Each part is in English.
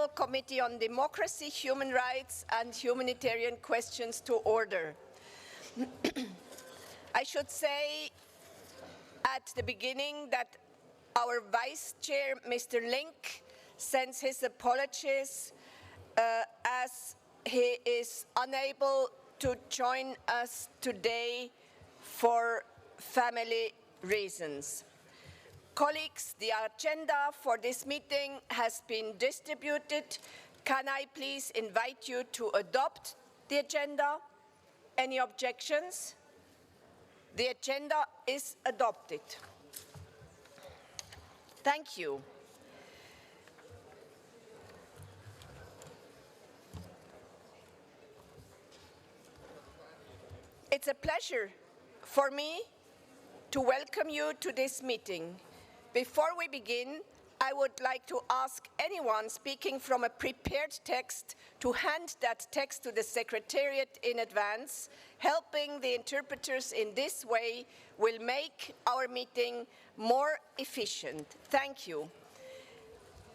Procedural Committee on Democracy, Human Rights and Humanitarian Questions to order. I should say at the beginning that our Vice Chair, Mr. Link, sends his apologies as he is unable to join us today for family reasons. Colleagues, the agenda for this meeting has been distributed. Can I please invite you to adopt the agenda? Any objections? The agenda is adopted. Thank you. It's a pleasure for me to welcome you to this meeting. Before we begin, I would like to ask anyone speaking from a prepared text to hand that text to the Secretariat in advance. Helping the interpreters in this way will make our meeting more efficient. Thank you.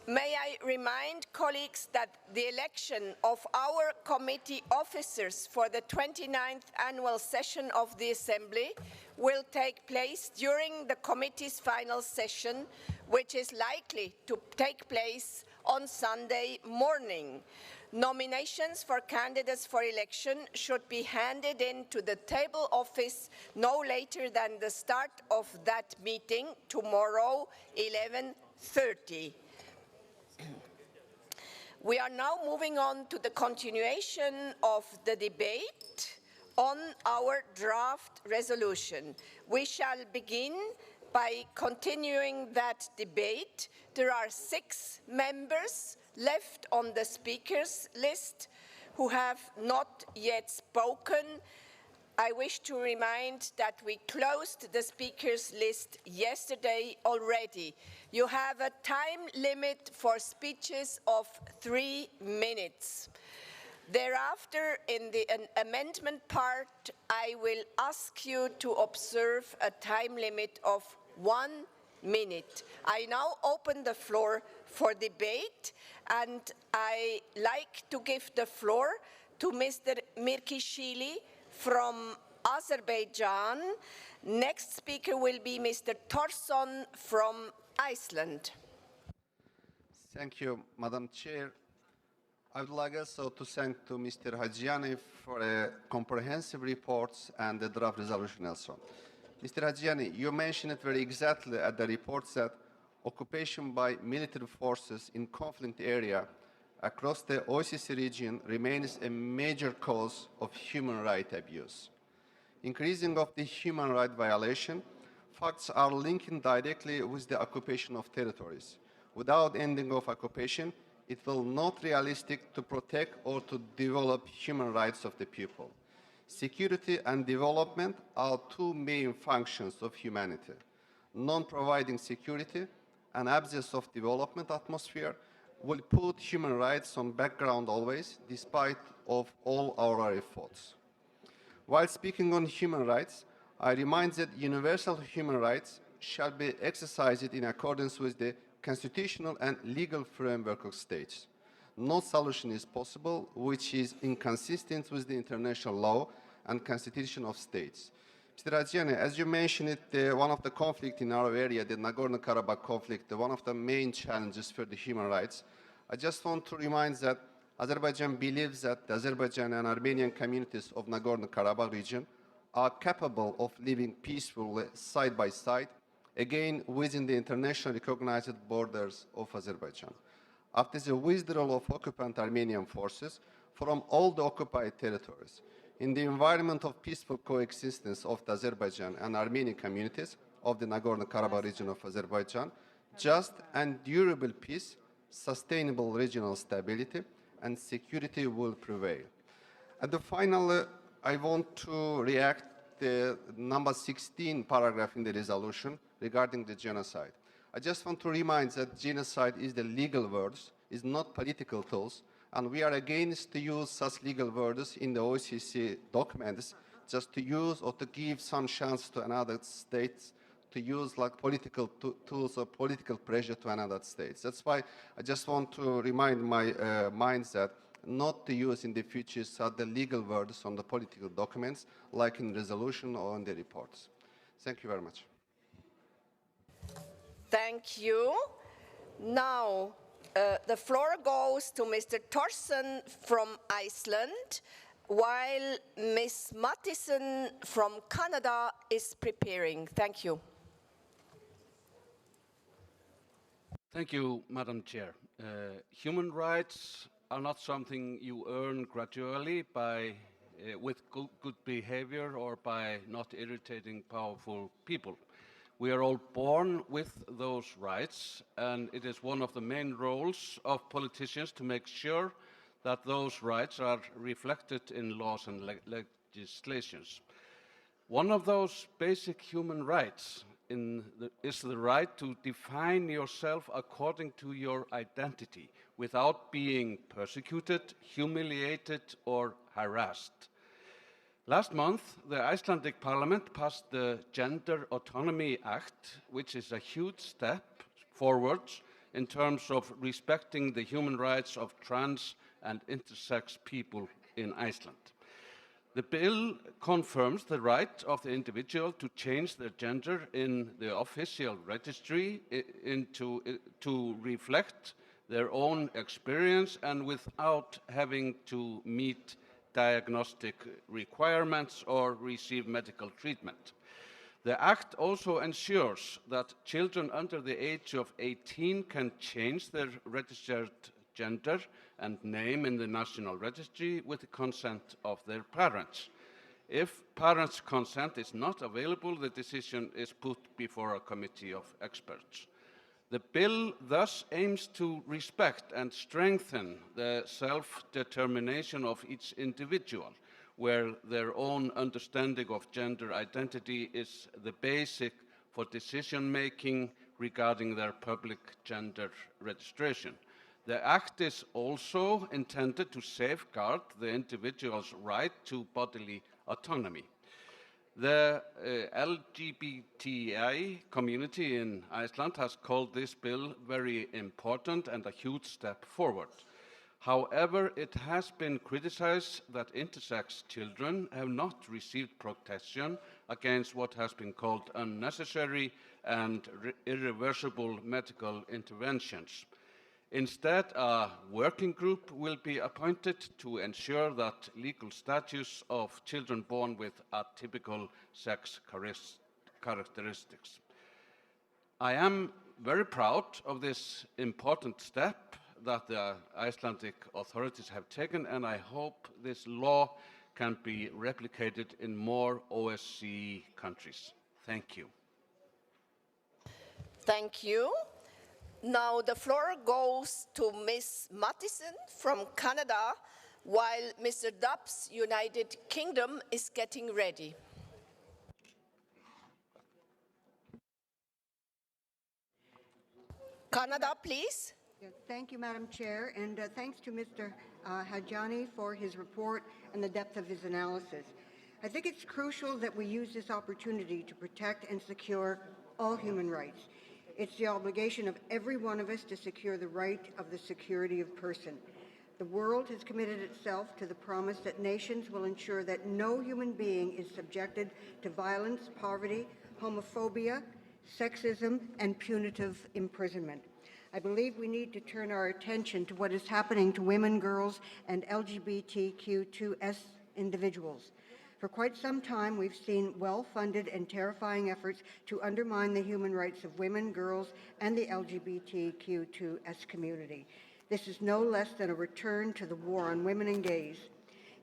May I remind colleagues that the election of our committee officers for the 29th annual session of the Assembly will take place during the committee's final session, which is likely to take place on Sunday morning. Nominations for candidates for election should be handed in to the table office no later than the start of that meeting tomorrow, 11:30. We are now moving on to the continuation of the debate on our draft resolution. We shall begin by continuing that debate. There are 6 members left on the speakers list who have not yet spoken. I wish to remind that we closed the speakers list yesterday already. You have a time limit for speeches of 3 minutes. Thereafter, in the amendment part, I will ask you to observe a time limit of 1 minute. I now open the floor for debate, and I like to give the floor to Mr. Mirkishvili from Azerbaijan. Next speaker will be Mr. Thorsson from Iceland. Thank you, Madam Chair. I would like also to thank to Mr. Hajiani for a comprehensive report and the draft resolution also. Mr. Hajiani, you mentioned it very exactly at the report that occupation by military forces in conflict area across the OCC region remains a major cause of human rights abuse. Increasing of the human rights violation, facts are linking directly with the occupation of territories. Without ending of occupation, it will not realistic to protect or to develop human rights of the people. Security and development are 2 main functions of humanity. Non-providing security and absence of development atmosphere will put human rights on background always, despite of all our efforts. While speaking on human rights, I remind that universal human rights shall be exercised in accordance with the constitutional and legal framework of states. No solution is possible which is inconsistent with the international law and constitution of states. Mr. Hajiani, as you mentioned it, one of the conflict in our area, the Nagorno-Karabakh conflict, one of the main challenges for the human rights. I just want to remind that Azerbaijan believes that the Azerbaijan and Armenian communities of Nagorno-Karabakh region are capable of living peacefully side by side, again within the internationally recognized borders of Azerbaijan. After the withdrawal of occupant Armenian forces from all the occupied territories, in the environment of peaceful coexistence of the Azerbaijan and Armenian communities of the Nagorno-Karabakh region of Azerbaijan, just and durable peace, sustainable regional stability, and security will prevail. At the final, I want to react the number 16 paragraph in the resolution regarding the genocide. I just want to remind that genocide is the legal words, is not political tools, and we are against to use such legal words in the OCC documents just to use or to give some chance to another states to use like political tools or political pressure to another states. That's why I just want to remind my minds that not to use in the future the legal words on the political documents, like in resolution or in the reports. Thank you very much. Thank you. Now, the floor goes to Mr. Thorsen from Iceland, while Ms. Mattison from Canada is preparing. Thank you. Thank you, Madam Chair. Human rights are not something you earn gradually by, with good behavior or by not irritating powerful people. We are all born with those rights, and it is one of the main roles of politicians to make sure that those rights are reflected in laws and legislations. One of those basic human rights is the right to define yourself according to your identity without being persecuted, humiliated, or harassed. Last month, the Icelandic Parliament passed the Gender Autonomy Act, which is a huge step forward in terms of respecting the human rights of trans and intersex people in Iceland. The bill confirms the right of the individual to change their gender in the official registry to reflect their own experience and without having to meet diagnostic requirements or receive medical treatment. The Act also ensures that children under the age of 18 can change their registered gender and name in the National Registry with the consent of their parents. If parents' consent is not available, the decision is put before a committee of experts. The bill thus aims to respect and strengthen the self-determination of each individual, where their own understanding of gender identity is the basic for decision-making regarding their public gender registration. The Act is also intended to safeguard the individual's right to bodily autonomy. The LGBTI community in Iceland has called this bill very important and a huge step forward. However, it has been criticized that intersex children have not received protection against what has been called unnecessary and irreversible medical interventions. Instead, a working group will be appointed to ensure that legal status of children born with atypical sex characteristics. I am very proud of this important step that the Icelandic authorities have taken, and I hope this law can be replicated in more OSCE countries. Thank you. Thank you. Now the floor goes to Ms. Mattison from Canada, while Mr. Dubb's United Kingdom is getting ready. Canada, please. Yes, thank you, Madam Chair, and thanks to Mr. Hajani for his report and the depth of his analysis. I think it's crucial that we use this opportunity to protect and secure all human rights. It's the obligation of every one of us to secure the right of the security of person. The world has committed itself to the promise that nations will ensure that no human being is subjected to violence, poverty, homophobia, sexism, and punitive imprisonment. I believe we need to turn our attention to what is happening to women, girls, and LGBTQ2S individuals. For quite some time, we've seen well-funded and terrifying efforts to undermine the human rights of women, girls, and the LGBTQ2S community. This is no less than a return to the war on women and gays.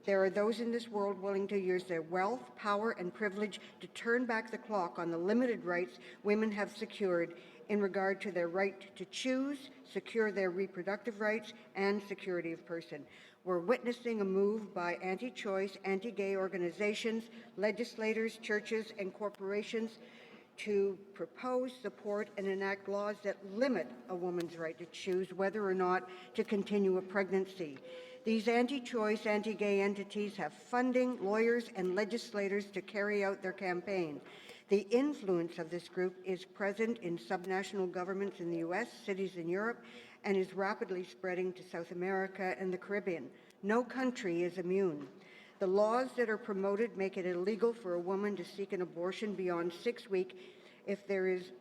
There are those in this world willing to use their wealth, power, and privilege to turn back the clock on the limited rights women have secured in regard to their right to choose, secure their reproductive rights, and security of person. We're witnessing a move by anti-choice, anti-gay organizations, legislators, churches, and corporations to propose, support, and enact laws that limit a woman's right to choose whether or not to continue a pregnancy. These anti-choice, anti-gay entities have funding, lawyers, and legislators to carry out their campaign. The influence of this group is present in subnational governments in the US, cities in Europe, and is rapidly spreading to South America and the Caribbean. No country is immune. The laws that are promoted make it illegal for a woman to seek an abortion beyond 6 weeks if there is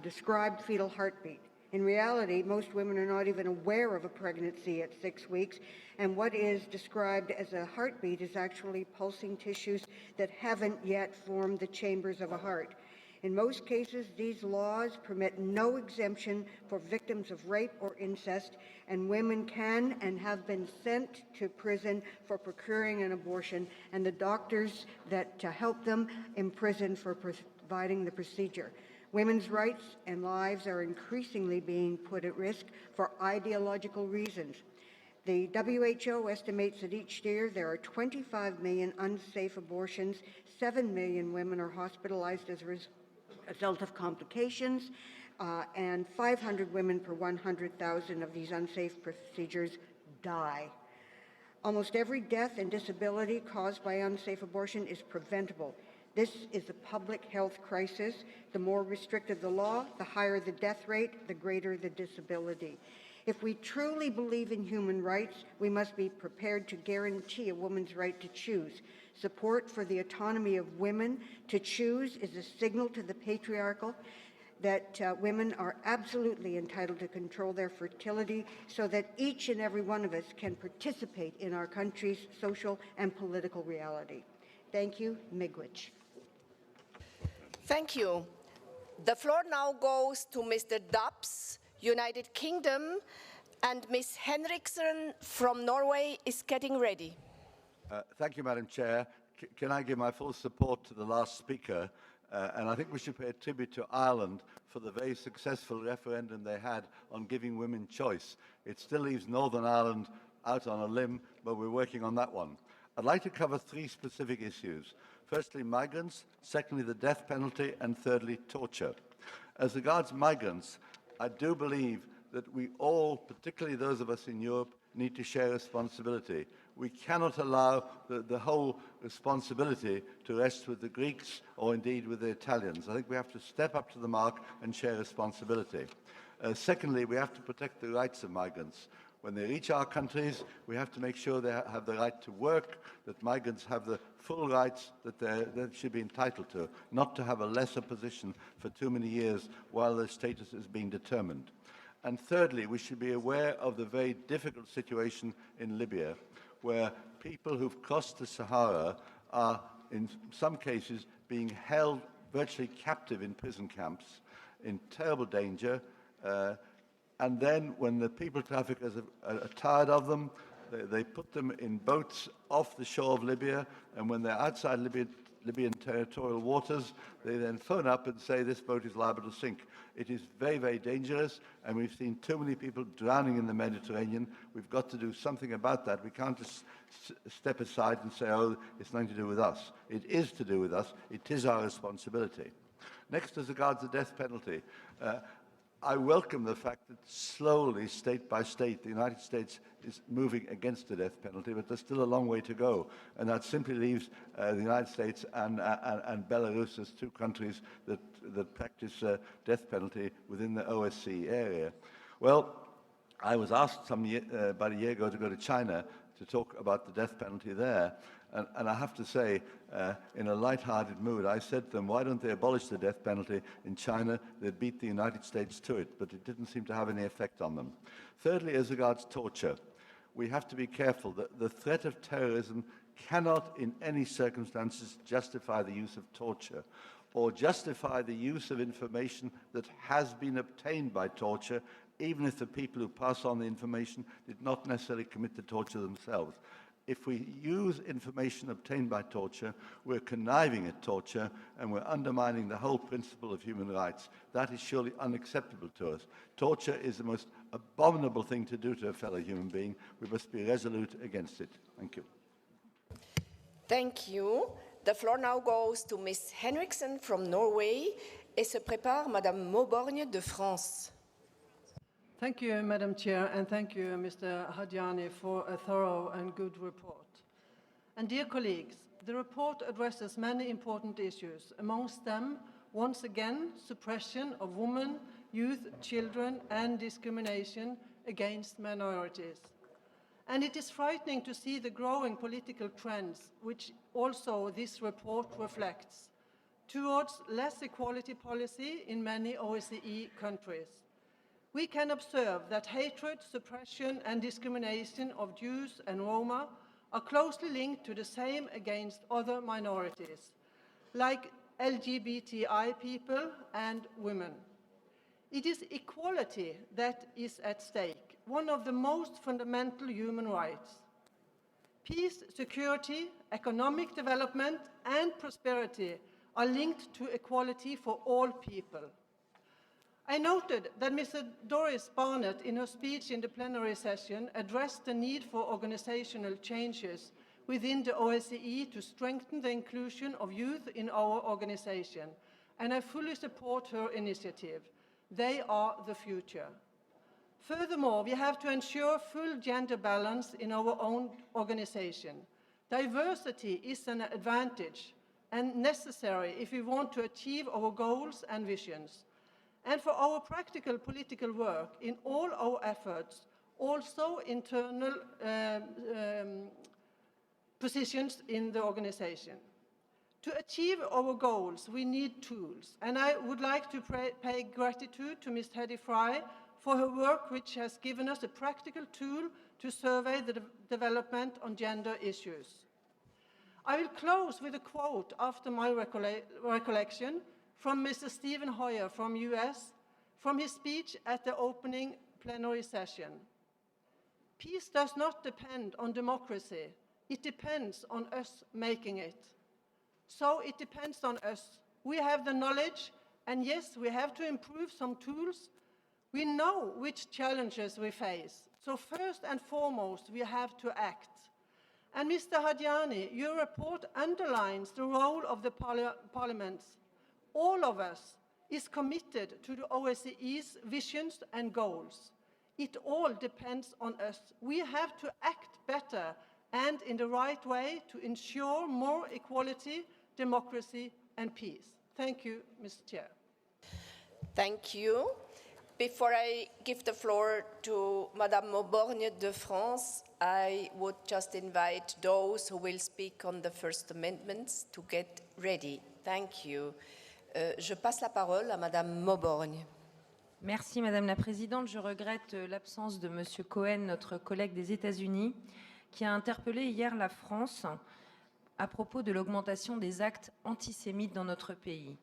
described fetal heartbeat. In reality, most women are not even aware of a pregnancy at 6 weeks, and what is described as a heartbeat is actually pulsing tissues that haven't yet formed the chambers of a heart. In most cases, these laws permit no exemption for victims of rape or incest, and women can and have been sent to prison for procuring an abortion, and the doctors that help them imprisoned for providing the procedure. Women's rights and lives are increasingly being put at risk for ideological reasons. The WHO estimates that each year there are 25 million unsafe abortions, 7 million women are hospitalized as a result of complications, and 500 women per 100,000 of these unsafe procedures die. Almost every death and disability caused by unsafe abortion is preventable. This is a public health crisis. The more restrictive the law, the higher the death rate, the greater the disability. If we truly believe in human rights, we must be prepared to guarantee a woman's right to choose. Support for the autonomy of women to choose is a signal to the patriarchal that women are absolutely entitled to control their fertility so that each and every one of us can participate in our country's social and political reality. Thank you. Miigwech. Thank you. The floor now goes to Mr. Dubs, United Kingdom, and Ms. Henriksen from Norway is getting ready. Thank you, Madam Chair. Can I give my full support to the last speaker? And I think we should pay a tribute to Ireland for the very successful referendum they had on giving women choice. It still leaves Northern Ireland out on a limb, but we're working on that one. I'd like to cover three specific issues. Firstly, migrants. Secondly, the death penalty. And thirdly, torture. As regards migrants, I do believe that we all, particularly those of us in Europe, need to share responsibility. We cannot allow the whole responsibility to rest with the Greeks or indeed with the Italians. I think we have to step up to the mark and share responsibility. Secondly, we have to protect the rights of migrants. When they reach our countries, we have to make sure they have the right to work, that migrants have the full rights that they should be entitled to, not to have a lesser position for too many years while their status is being determined. And thirdly, we should be aware of the very difficult situation in Libya, where people who've crossed the Sahara are, in some cases, being held virtually captive in prison camps, in terrible danger. And then when the people traffickers are tired of them, they put them in boats off the shore of Libya, and when they're outside Libyan territorial waters, they then phone up and say this boat is liable to sink. It is very, very dangerous, and we've seen too many people drowning in the Mediterranean. We've got to do something about that. We can't just step aside and say, oh, it's nothing to do with us. It is to do with us. It is our responsibility. Next, as regards the death penalty, I welcome the fact that slowly, state by state, the United States is moving against the death penalty, but there's still a long way to go. And that simply leaves the United States and Belarus as two countries that practice death penalty within the OSCE area. Well, I was asked about a year ago to go to China to talk about the death penalty there. And I have to say, in a light-hearted mood, I said to them, why don't they abolish the death penalty in China? They'd beat the United States to it, but it didn't seem to have any effect on them. Thirdly, as regards torture, we have to be careful that the threat of terrorism cannot in any circumstances justify the use of torture or justify the use of information that has been obtained by torture, even if the people who pass on the information did not necessarily commit the torture themselves. If we use information obtained by torture, we're conniving at torture and we're undermining the whole principle of human rights. That is surely unacceptable to us. Torture is the most abominable thing to do to a fellow human being. We must be resolute against it. Thank you. Thank you. The floor now goes to Ms. Henriksen from Norway et se prépare Madame Mauborgne de France. Thank you, Madam Chair, and thank you, Mr. Hadjiani, for a thorough and good report. And dear colleagues, the report addresses many important issues, amongst them, once again, suppression of women, youth, children, and discrimination against minorities. And it is frightening to see the growing political trends, which also this report reflects, towards less equality policy in many OSCE countries. We can observe that hatred, suppression, and discrimination of Jews and Roma are closely linked to the same against other minorities, like LGBTI people and women. It is equality that is at stake, one of the most fundamental human rights. Peace, security, economic development, and prosperity are linked to equality for all people. I noted that Mrs. Doris Barnett, in her speech in the plenary session, addressed the need for organizational changes within the OSCE to strengthen the inclusion of youth in our organization, and I fully support her initiative. They are the future. Furthermore, we have to ensure full gender balance in our own organization. Diversity is an advantage and necessary if we want to achieve our goals and visions. And for our practical political work in all our efforts, also internal positions in the organization. To achieve our goals, we need tools, and I would like to pay gratitude to Ms. Hedy Fry for her work, which has given us a practical tool to survey the development on gender issues. I will close with a quote after my recollection from Mr. Stephen Hoyer from US, from his speech at the opening plenary session. Peace does not depend on democracy, it depends on us making it. So it depends on us. We have the knowledge, and yes, we have to improve some tools. We know which challenges we face. So first and foremost, we have to act. And Mr. Hadjiani, your report underlines the role of the parliaments. All of us is committed to the OSCE's visions and goals. It all depends on us. We have to act better and in the right way to ensure more equality, democracy, and peace. Thank you, Mr. Chair. Thank you. Before I give the floor to Madame Mauborgne de France, I would just invite those who will speak on the First Amendments to get ready. Thank you. Je passe la parole à Madame Mauborgne. Merci Madame la Présidente. Je regrette l'absence de Monsieur Cohen, notre collègue des États-Unis, qui a interpellé hier la France à propos de l'augmentation des actes antisémites dans notre pays.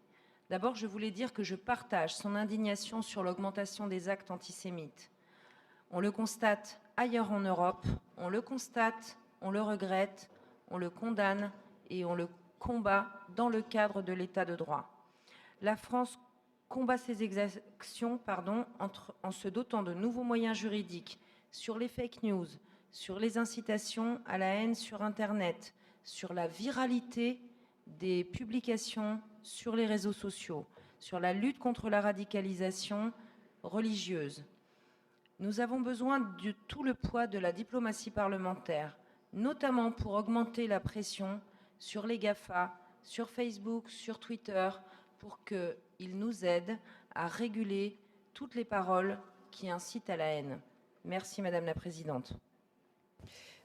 D'abord, je voulais dire que je partage son indignation sur l'augmentation des actes antisémites. On le constate ailleurs en Europe, on le constate, on le regrette, on le condamne et on le combat dans le cadre de l'état de droit. La France combat ces exactions en se dotant de nouveaux moyens juridiques sur les fake news, sur les incitations à la haine sur Internet, sur la viralité des publications sur les réseaux sociaux, sur la lutte contre la radicalisation religieuse. Nous avons besoin de tout le poids de la diplomatie parlementaire, notamment pour augmenter la pression sur les GAFA, sur Facebook, sur Twitter, pour qu'ils nous aident à réguler toutes les paroles qui incitent à la haine. Merci Madame la Présidente.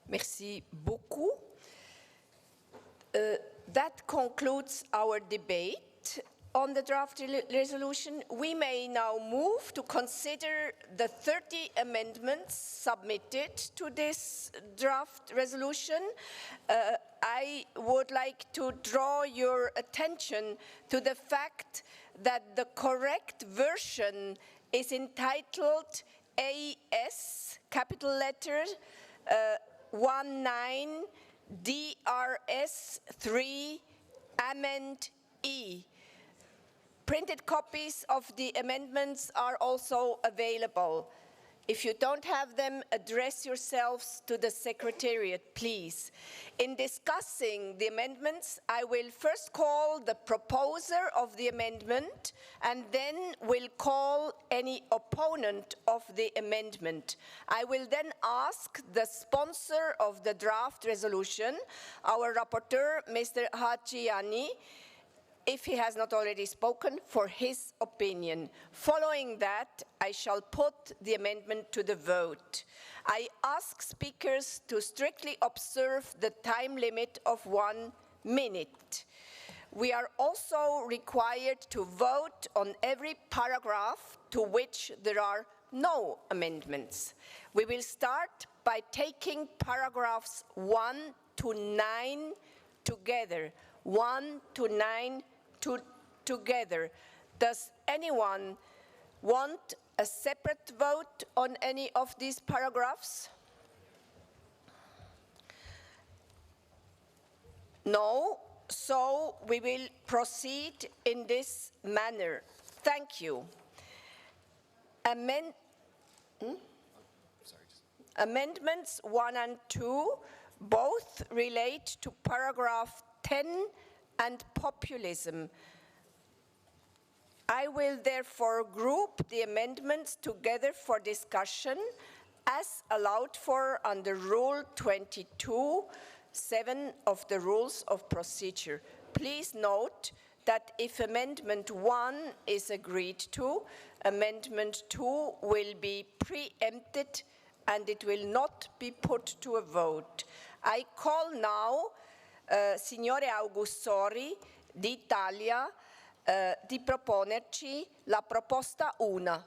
Merci beaucoup. That concludes our debate on the draft resolution. We may now move to consider the 30 amendments submitted to this draft resolution. I would like to draw your attention to the fact that the correct version is entitled AS, capital letters, 19 DRS 3 Amend E. Printed copies of the amendments are also available. If you don't have them, address yourselves to the Secretariat, please. In discussing the amendments, I will first call the proposer of the amendment and then will call any opponent of the amendment. I will then ask the sponsor of the draft resolution, our rapporteur, Mr. Hajiani, if he has not already spoken, for his opinion. Following that, I shall put the amendment to the vote. I ask speakers to strictly observe the time limit of 1 minute. We are also required to vote on every paragraph to which there are no amendments. We will start by taking paragraphs 1 to 9 together. 1 to 9 together. Does anyone want a separate vote on any of these paragraphs? No, so we will proceed in this manner. Thank you. Amendments 1 and 2 both relate to paragraph 10 and populism. I will therefore group the amendments together for discussion as allowed for under Rule 22(7) of the Rules of Procedure. Please note that if Amendment 1 is agreed to, Amendment 2 will be preempted and it will not be put to a vote. I call now Signore Augussori d'Italia di proponerci la proposta 1.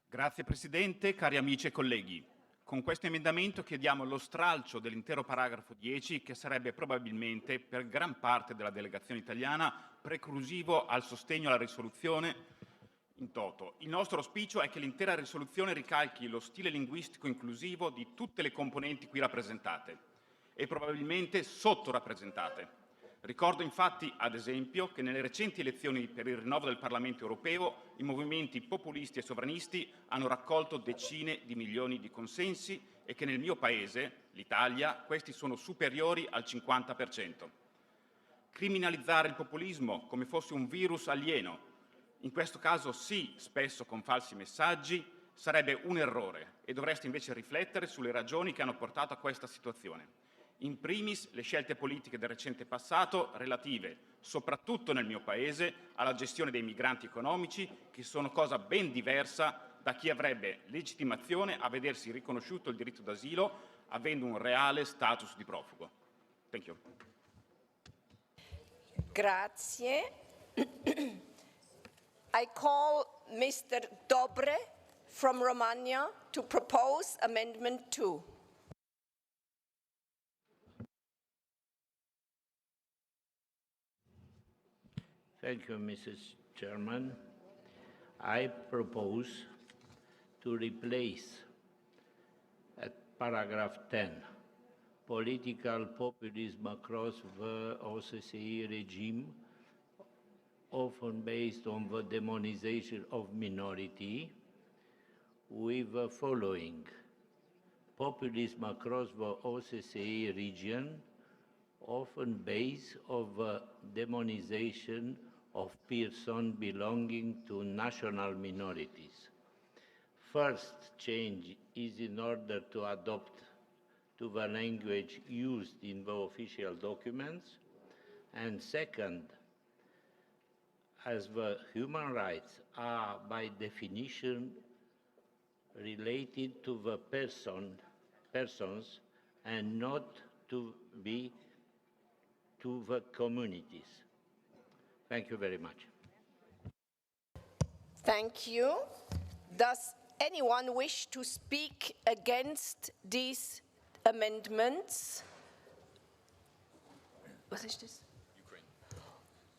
Grazie Presidente, cari amici e colleghi. Con questo emendamento chiediamo lo stralcio dell'intero paragrafo 10 che sarebbe probabilmente per gran parte della delegazione italiana preclusivo al sostegno alla risoluzione in toto. Il nostro auspicio è che l'intera risoluzione ricalchi lo stile linguistico inclusivo di tutte le componenti qui rappresentate e probabilmente sottorappresentate. Ricordo infatti, ad esempio, che nelle recenti elezioni per il rinnovo del Parlamento europeo i movimenti populisti e sovranisti hanno raccolto decine di milioni di consensi e che nel mio paese, l'Italia, questi sono superiori al 50%. Criminalizzare il populismo come fosse un virus alieno, in questo caso sì, spesso con falsi messaggi, sarebbe un errore e dovreste invece riflettere sulle ragioni che hanno portato a questa situazione. In primis le scelte politiche del recente passato relative, soprattutto nel mio Paese, alla gestione dei migranti economici, che sono cosa ben diversa da chi avrebbe legittimazione a vedersi riconosciuto il diritto d'asilo avendo un reale status di profugo. Thank you. Grazie. I call Mr. Dobre from Romania to propose Amendment 2. Thank you, Mrs. Chairman. I propose to replace at paragraph 10, political populism across the OCCE regime, often based on the demonization of minority, with the following. Populism across the OCCE region, often based on the demonization of persons belonging to national minorities. First change is in order to adopt to the language used in the official documents, and second, as the human rights are by definition related to the persons and not to the communities. Thank you very much. Thank you. Does anyone wish to speak against these amendments? What is this?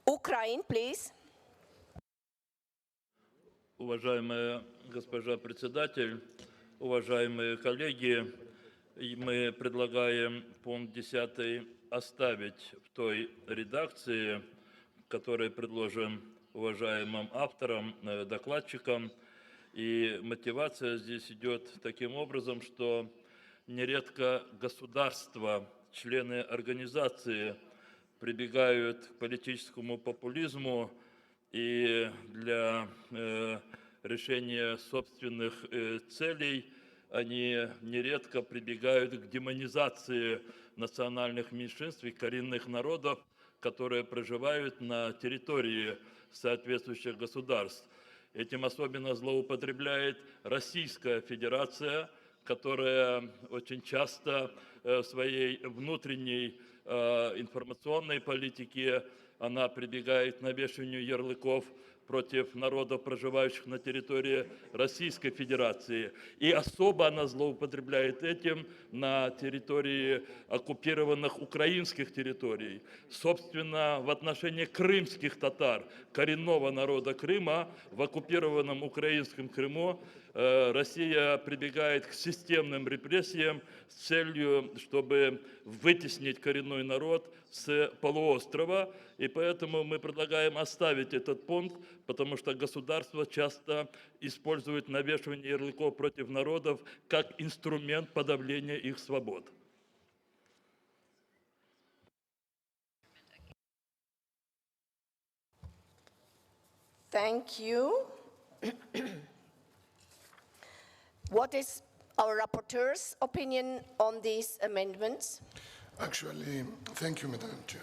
Ukraine, please. Уважаемая госпожа председатель, уважаемые коллеги, мы предлагаем пункт 10 оставить в той редакции, которая предложен уважаемым автором, докладчиком. И мотивация здесь идет таким образом, что нередко государства, члены организации прибегают к политическому популизму и для решения собственных целей они нередко прибегают к демонизации национальных меньшинств и коренных народов, которые проживают на территории соответствующих государств. Этим особенно злоупотребляет Российская Федерация, которая очень часто в своей внутренней информационной политике она прибегает к навешиванию ярлыков против народов, проживающих на территории Российской Федерации. И особо она злоупотребляет этим на территории оккупированных украинских территорий. Собственно, в отношении крымских татар, коренного народа Крыма, в оккупированном украинском Крыму Россия прибегает к системным репрессиям с целью, чтобы вытеснить коренной народ с полуострова. И поэтому мы предлагаем оставить этот пункт, потому что государство часто использует навешивание ярлыков против народов как инструмент подавления их свобод. Thank you. What is our rapporteur's opinion on these amendments? Actually, thank you, Madam Chair.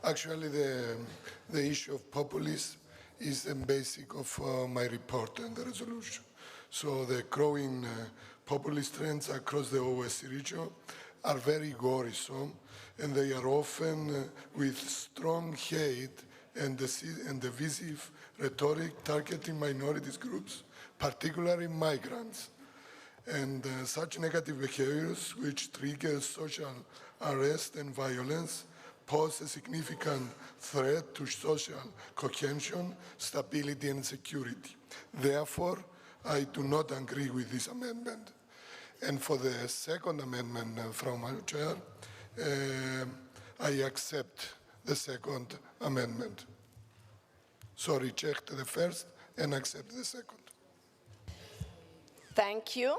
Actually, the issue of populism is the basic of my report and the resolution. So the growing populist trends across the OSCE region are very worrisome, and they are often with strong hate and divisive rhetoric targeting minorities groups, particularly migrants. And such negative behaviors, which trigger social unrest and violence, pose a significant threat to social cohesion, stability, and security. Therefore, I do not agree with this amendment. And for the second amendment from our chair, I accept the second amendment. So reject the first and accept the second. Thank you.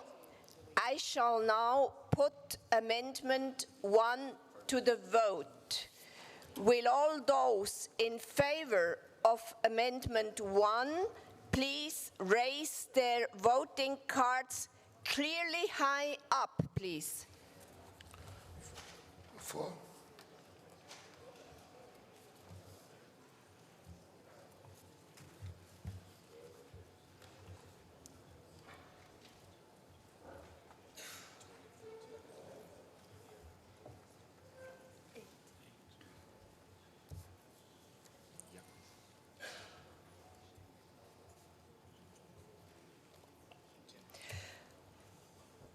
I shall now put Amendment 1 to the vote. Will all those in favor of Amendment 1 please raise their voting cards clearly high up, please? 4.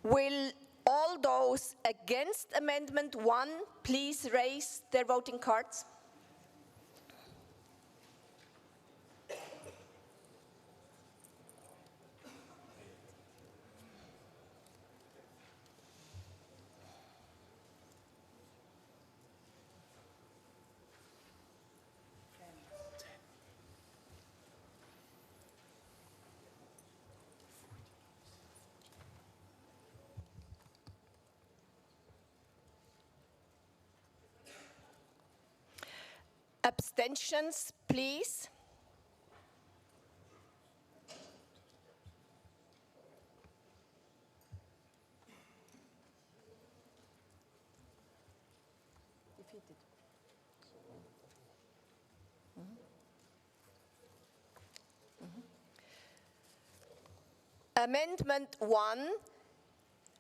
Will all those against Amendment 1 please raise their voting cards? Abstentions, please. Defeated. Amendment 1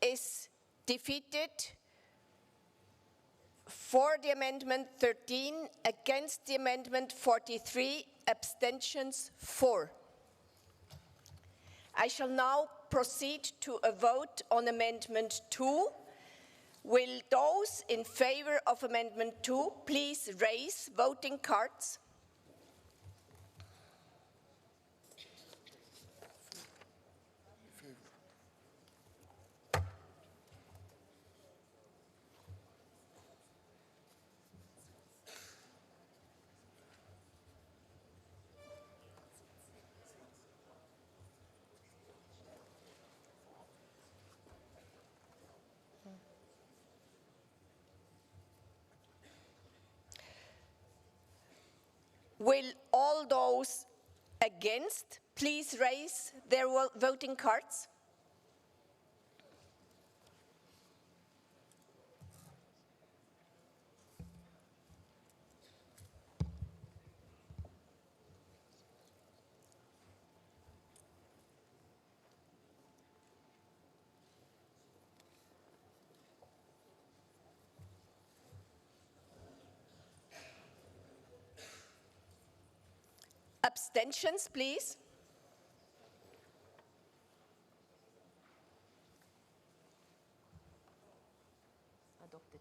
is defeated. For the amendment 13, against the amendment 43, abstentions 4. I shall now proceed to a vote on amendment 2. Will those in favor of amendment 2 please raise voting cards? Will all those against please raise their voting cards? Abstentions, please. Adopted.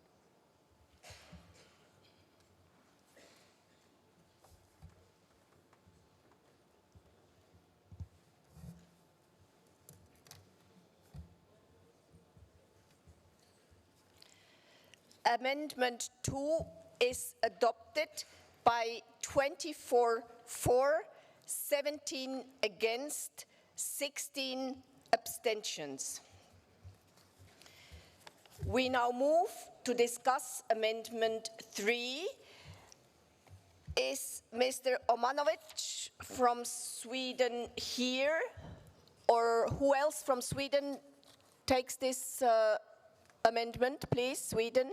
Amendment 2 is adopted by 24 for, 17 against, 16 abstentions. We now move to discuss Amendment 3. Is Mr. Omanovic from Sweden here? Or who else from Sweden takes this amendment, please? Sweden.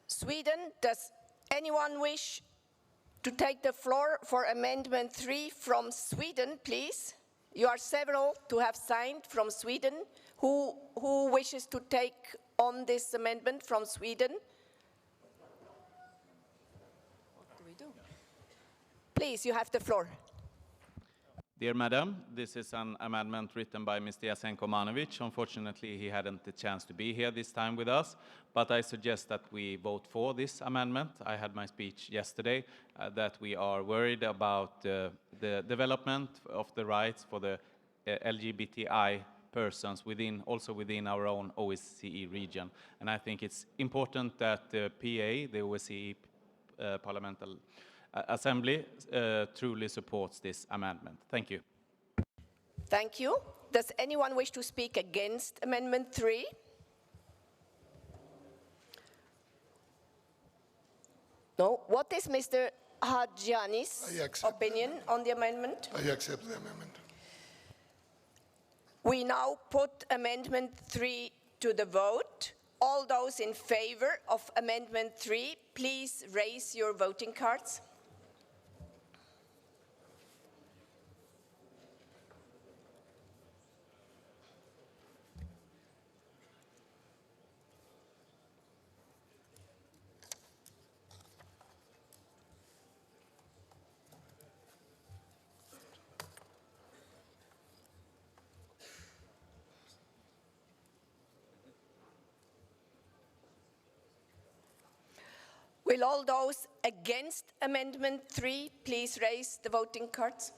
Sweden, does anyone wish to take the floor for Amendment 3 from Sweden, please? You are several to have signed from Sweden. Who wishes to take on this amendment from Sweden? What do we do? Please, you have the floor. Dear Madam, this is an amendment written by Mr. Jasenko Omanovic. Unfortunately, he hadn't the chance to be here this time with us, but I suggest that we vote for this amendment. I had my speech yesterday that we are worried about the development of the rights for the LGBTI persons also within our own OSCE region. And I think it's important that the PA, the OSCE Parliamentary Assembly, truly supports this amendment. Thank you. Thank you. Does anyone wish to speak against Amendment 3? No. What is Mr. Hadjiani's opinion on the amendment? I accept the amendment. We now put Amendment 3 to the vote. All those in favor of Amendment 3, please raise your voting cards. Will all those against Amendment 3 please raise the voting cards?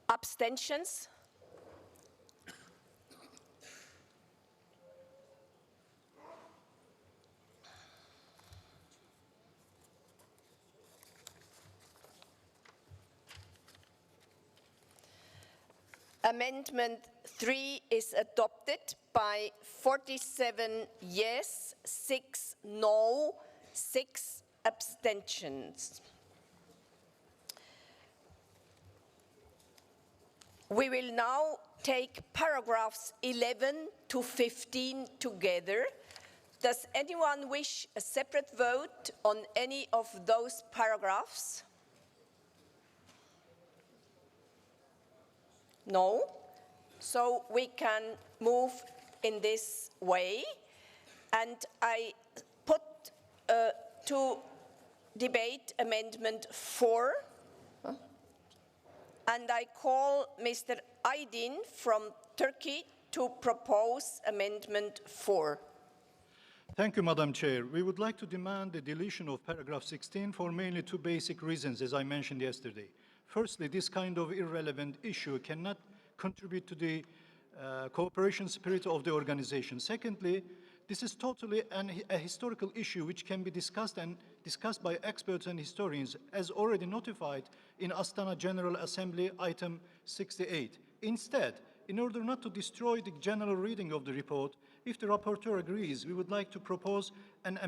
Abstentions? Amendment 3 is adopted by 47 yes, 6 no, 6 abstentions. We will now take paragraphs 11 to 15 together. Does anyone wish a separate vote on any of those paragraphs? No? So we can move in this way. And I put to debate Amendment 4. And I call Mr. Aydin from Turkey to propose Amendment 4. Thank you, Madam Chair. We would like to demand the deletion of paragraph 16 for mainly two basic reasons, as I mentioned yesterday. Firstly, this kind of irrelevant issue cannot contribute to the cooperation spirit of the organization. Secondly, This is totally a historical issue which can be discussed by experts and historians, as already notified in Astana General Assembly item 68. Instead, in order not to destroy the general reading of the report, if the rapporteur agrees, we would like to propose an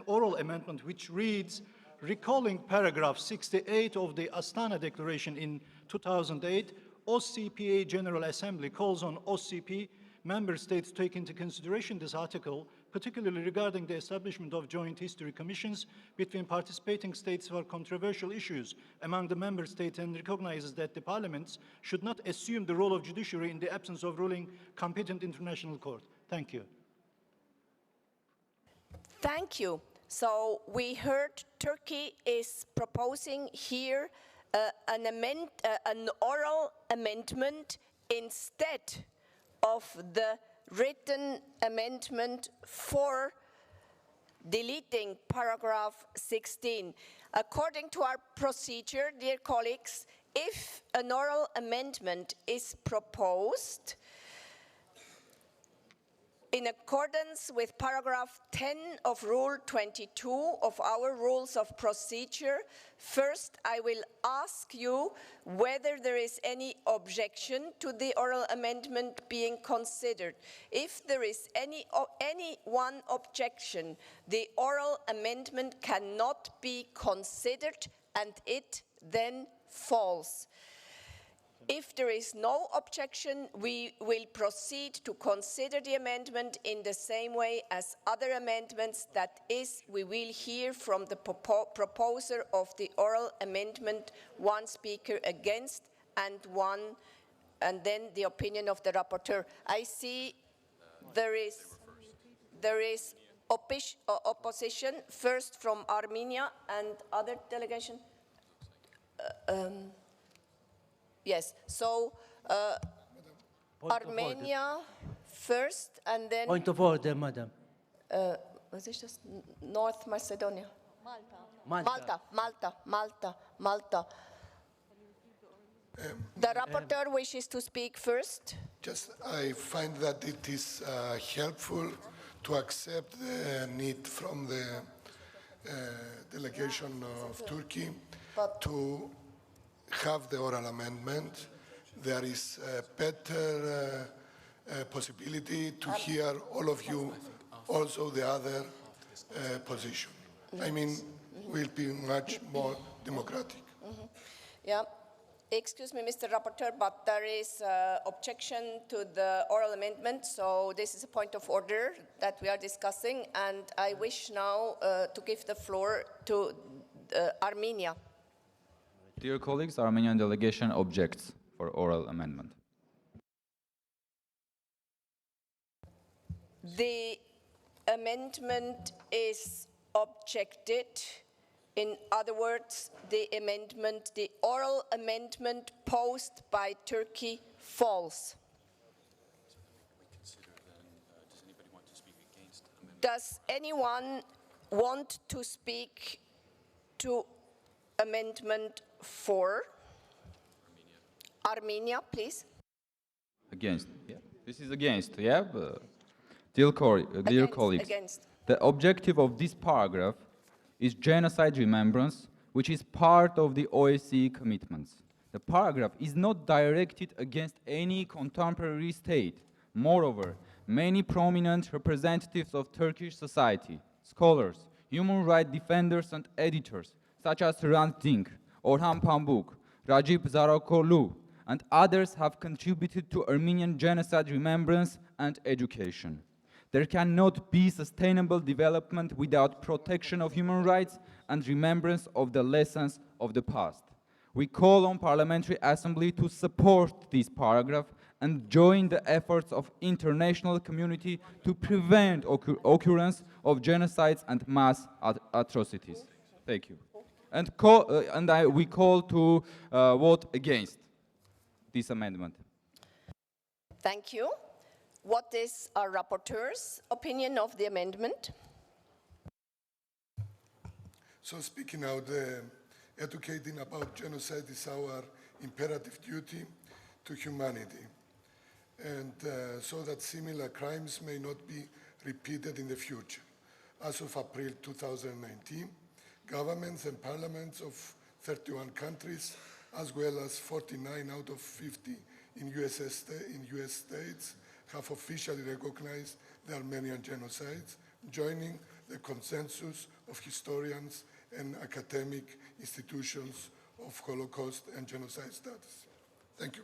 oral amendment which reads, recalling paragraph 68 of the Astana Declaration in 2008, OSCPA General Assembly calls on OSCP member states to take into consideration this article, particularly regarding the establishment of joint history commissions between participating states for controversial issues among the member states, and recognizes that the parliaments should not assume the role of judiciary in the absence of ruling competent international court. Thank you. Thank you. So we heard Turkey is proposing here an oral amendment instead of the written amendment for deleting paragraph 16. According to our procedure, dear colleagues, if an oral amendment is proposed, in accordance with paragraph 10 of Rule 22 of our Rules of Procedure, first I will ask you whether there is any objection to the oral amendment being considered. If there is any one objection, the oral amendment cannot be considered and it then falls. If there is no objection, we will proceed to consider the amendment in the same way as other amendments. That is, we will hear from the proposer of the oral amendment one speaker against and then the opinion of the rapporteur. I see there is opposition, first from Armenia and other delegation. Yes, so Armenia first and then... Point of order, madam. Was it just North Macedonia? Malta. Malta. The rapporteur wishes to speak first. Just, I find that it is helpful to accept the need from the delegation of Turkey to have the oral amendment. There is a better possibility to hear all of you, also the other position. I mean, will be much more democratic. Yeah. Excuse me, Mr. Rapporteur, but there is objection to the oral amendment, so this is a point of order that we are discussing, and I wish now to give the floor to Armenia. Dear colleagues, Armenian delegation objects for oral amendment. The amendment is objected. In other words, the oral amendment posed by Turkey falls. Does anyone want to speak to Amendment 4? Armenia, please. Against. Yeah. This is against. Yeah. Dear colleagues, against. The objective of this paragraph is genocide remembrance, which is part of the OSCE commitments. The paragraph is not directed against any contemporary state. Moreover, many prominent representatives of Turkish society, scholars, human rights defenders and editors, such as Hrant Dink, Orhan Pamuk, Rajib Zarakoglu, and others have contributed to Armenian genocide remembrance and education. There cannot be sustainable development without protection of human rights and remembrance of the lessons of the past. We call on Parliamentary Assembly to support this paragraph and join the efforts of international community to prevent occurrence of genocides and mass atrocities. Thank you. And we call to vote against this amendment. Thank you. What is our rapporteur's opinion of the amendment? So speaking out, educating about genocide is our imperative duty to humanity. And so that similar crimes may not be repeated in the future. As of April 2019, governments and parliaments of 31 countries, as well as 49 out of 50 in US states, have officially recognized the Armenian genocide, joining the consensus of historians and academic institutions of Holocaust and genocide studies. Thank you.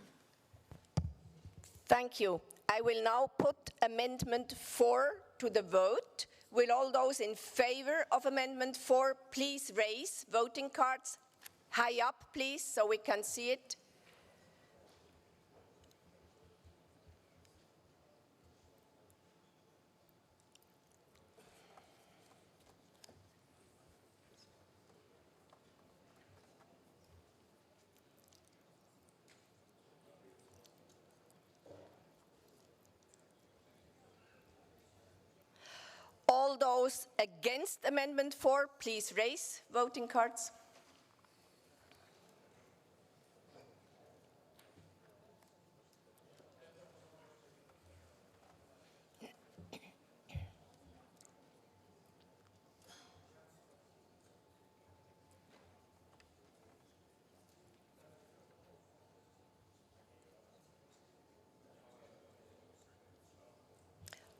Thank you. I will now put Amendment 4 to the vote. Will all those in favor of Amendment 4 please raise voting cards high up, please, so we can see it? All those against Amendment 4, please raise voting cards.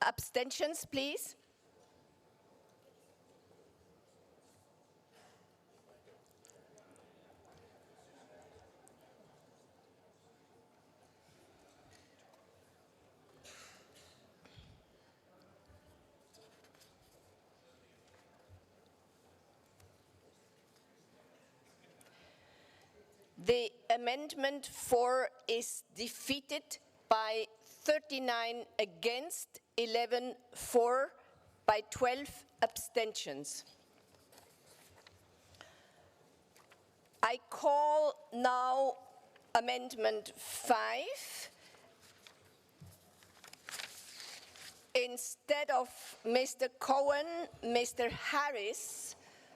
Abstentions, please. The Amendment 4 is defeated by 39 against, 11 for, by 12 abstentions. I call now Amendment 5. Instead of Mr. Cohen, Mr. Harris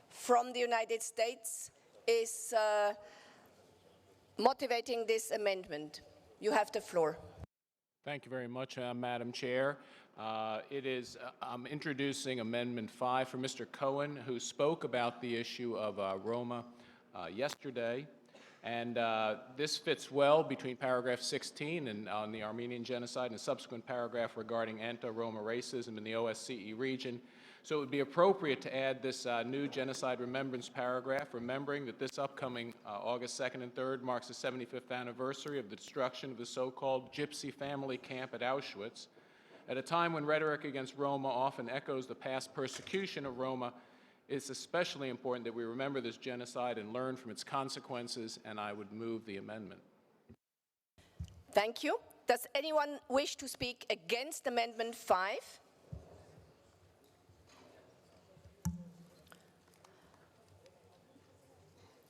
from the United States is motivating this amendment. You have the floor. Thank you very much, Madam Chair. I'm introducing Amendment 5 for Mr. Cohen, who spoke about the issue of Roma yesterday. And this fits well between paragraph 16 and on the Armenian genocide and a subsequent paragraph regarding anti-Roma racism in the OSCE region. So it would be appropriate to add this new genocide remembrance paragraph, remembering that this upcoming August 2nd and 3rd marks the 75th anniversary of the destruction of the so-called Gypsy family camp at Auschwitz. At a time when rhetoric against Roma often echoes the past persecution of Roma, it's especially important that we remember this genocide and learn from its consequences, and I would move the amendment. Thank you. Does anyone wish to speak against Amendment 5?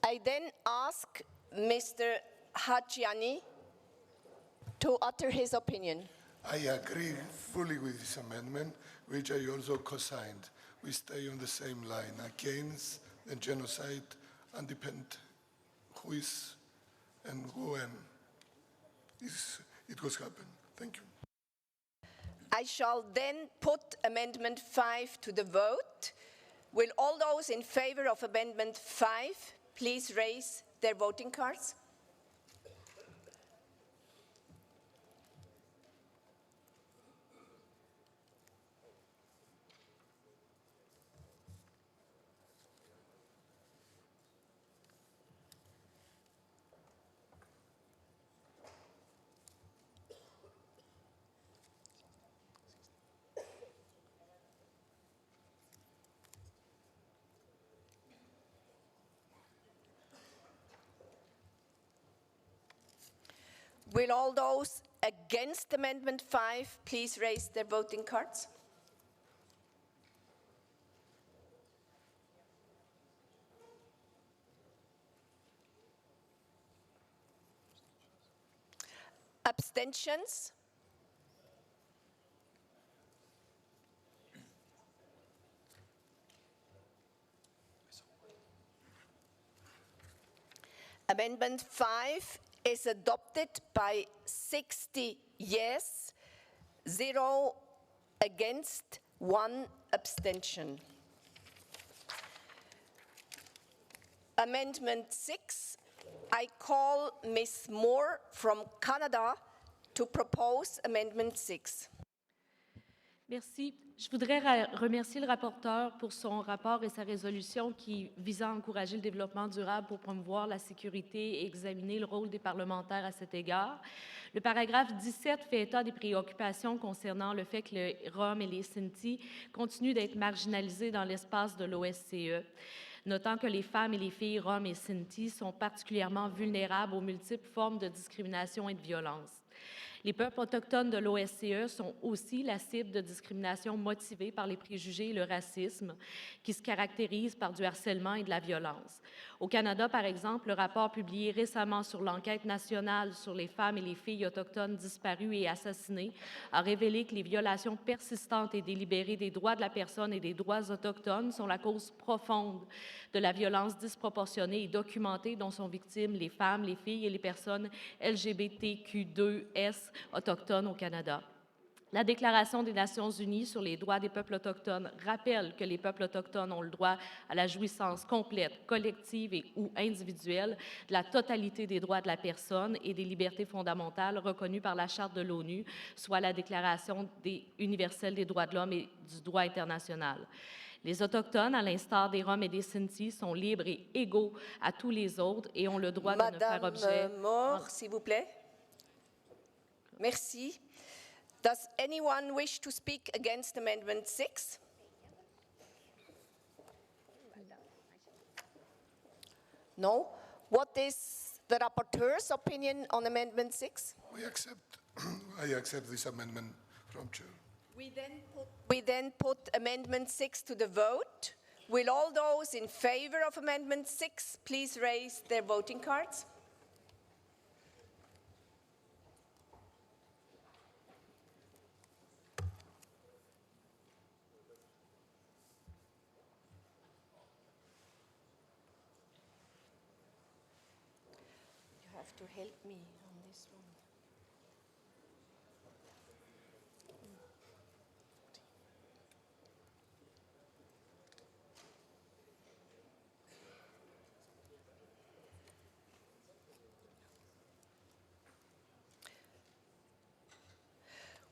I then ask Mr. Hadjiani to utter his opinion. I agree fully with this amendment, which I also co-signed. We stay on the same line against the genocide and depend who is and when it was happened. Thank you. I shall then put Amendment 5 to the vote. Will all those in favor of Amendment 5 please raise their voting cards? Will all those against Amendment 5 please raise their voting cards? Abstentions? Amendment 5 is adopted by 60 yes, 0 against 1 abstention. Amendment 6, I call Ms. Moore from Canada to propose Amendment 6. Merci. Je voudrais remercier le rapporteur pour son rapport et sa résolution qui vise à encourager le développement durable pour promouvoir la sécurité et examiner le rôle des parlementaires à cet égard. Le paragraphe 17 fait état des préoccupations concernant le fait que les Roms et les Sinti continuent d'être marginalisés dans l'espace de l'OSCE, notant que les femmes et les filles Roms et Sinti sont particulièrement vulnérables aux multiples formes de discrimination et de violence. Les peuples autochtones de l'OSCE sont aussi la cible de discrimination motivée par les préjugés et le racisme, qui se caractérisent par du harcèlement et de la violence. Au Canada, par exemple, le rapport publié récemment sur l'enquête nationale sur les femmes et les filles autochtones disparues et assassinées a révélé que les violations persistantes et délibérées des droits de la personne et des droits autochtones sont la cause profonde de la violence disproportionnée et documentée dont sont victimes les femmes, les filles et les personnes LGBTQ2S autochtones au Canada. La Déclaration des Nations unies sur les droits des peuples autochtones rappelle que les peuples autochtones ont le droit à la jouissance complète, collective et ou individuelle de la totalité des droits de la personne et des libertés fondamentales reconnues par la Charte de l'ONU, soit la Déclaration universelle des droits de l'homme et du droit international. Les Autochtones, à l'instar des Roms et des Sinti, sont libres et égaux à tous les autres et ont le droit de ne faire objet... Madame Moore, s'il vous plaît. Merci. Does anyone wish to speak against Amendment 6? No? What is the rapporteur's opinion on Amendment 6? I accept this amendment from Chair. We then put Amendment 6 to the vote. Will all those in favor of Amendment 6 please raise their voting cards? You have to help me on this one.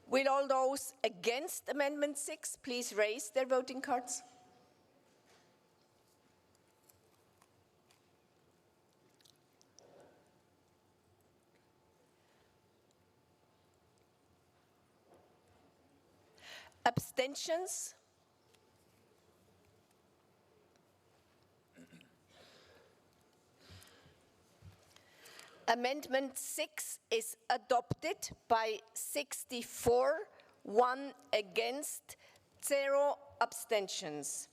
Will all those against Amendment 6 please raise their voting cards? Abstentions? Amendment 6 is adopted by 64, 1 against, 0 abstentions.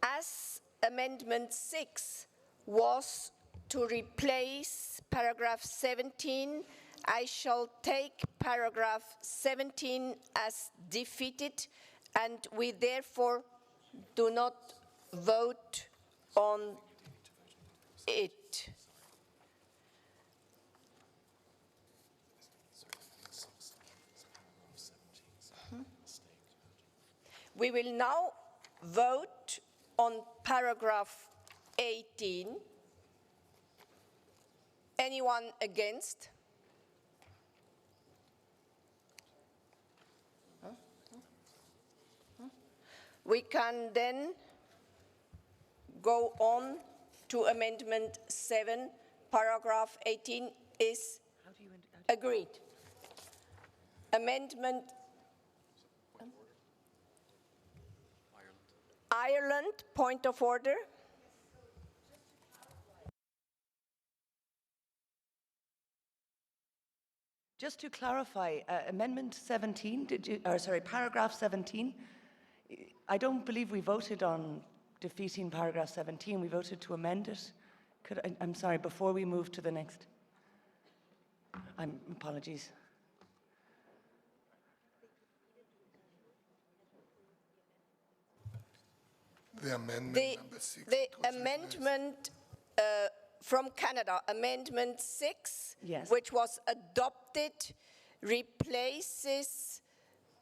As Amendment 6 was to replace paragraph 17, I shall take paragraph 17 as defeated, and we therefore do not vote on it. We will now vote on paragraph 18. Anyone against? We can then go on to Amendment 7. Paragraph 18 is agreed. Amendment Ireland, point of order. Just to clarify, Amendment 17, paragraph 17, I don't believe we voted on defeating paragraph 17. We voted to amend it. I'm sorry, before we move to the next. Apologies. The amendment number 6. The amendment from Canada, Amendment 6, yes, which was adopted, replaces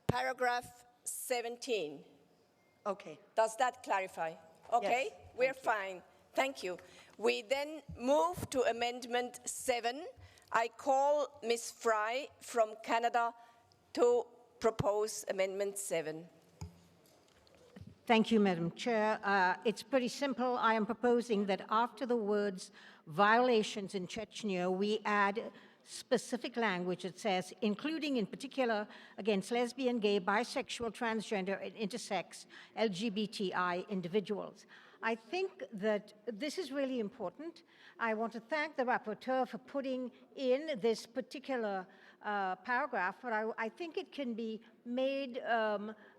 paragraph 17. Okay. Does that clarify? Okay, Yes, we're fine. Thank you. We then move to Amendment 7. I call Ms. Fry from Canada to propose Amendment 7. Thank you, Madam Chair. It's pretty simple. I am proposing that after the words violations in Chechnya, we add specific language that says, including in particular against lesbian, gay, bisexual, transgender, and intersex LGBTI individuals. I think that this is really important. I want to thank the rapporteur for putting in this particular paragraph, but I think it can be made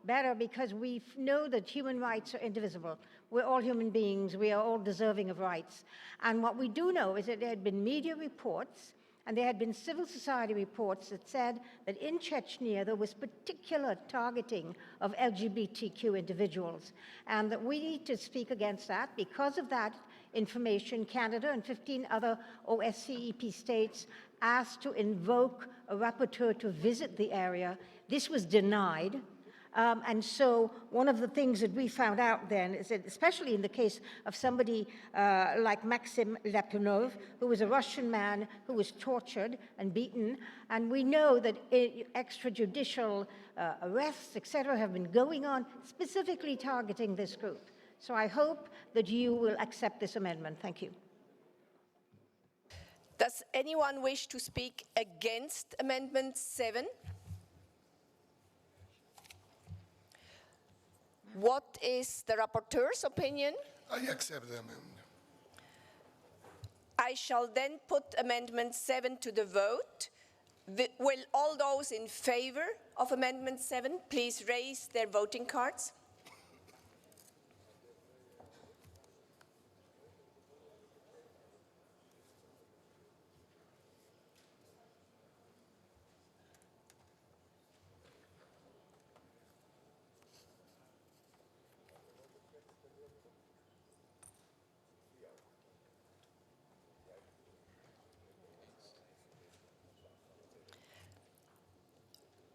better because we know that human rights are indivisible. We're all human beings. We are all deserving of rights. And what we do know is that there had been media reports and there had been civil society reports that said that in Chechnya there was particular targeting of LGBTQ individuals, and that we need to speak against that. Because of that information, Canada and 15 other OSCEP states asked to invoke a rapporteur to visit the area. This was denied. And so one of the things that we found out then is that, especially in the case of somebody like Maxim Lyapunov, who was a Russian man who was tortured and beaten, and we know that extrajudicial arrests, etc., have been going on, specifically targeting this group. So I hope that you will accept this amendment. Thank you. Does anyone wish to speak against Amendment 7? What is the rapporteur's opinion? I accept the amendment. I shall then put Amendment 7 to the vote. Will all those in favor of Amendment 7 please raise their voting cards?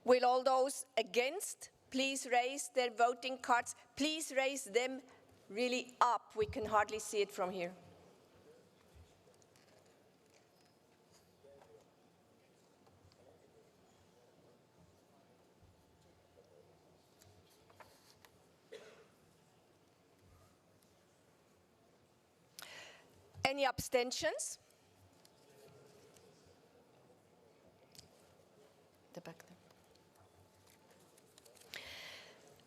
Will all those against please raise their voting cards? Please raise them really up. We can hardly see it from here. Any abstentions? The back there.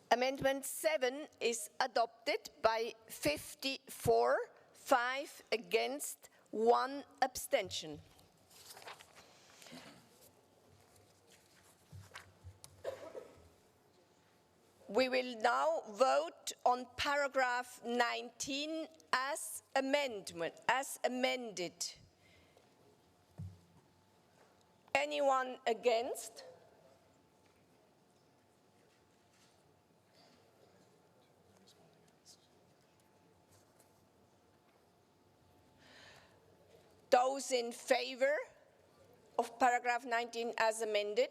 Amendment 7 is adopted by 54, 5 against, 1 abstention. We will now vote on paragraph 19 as amended. Anyone against? Those in favor of paragraph 19 as amended?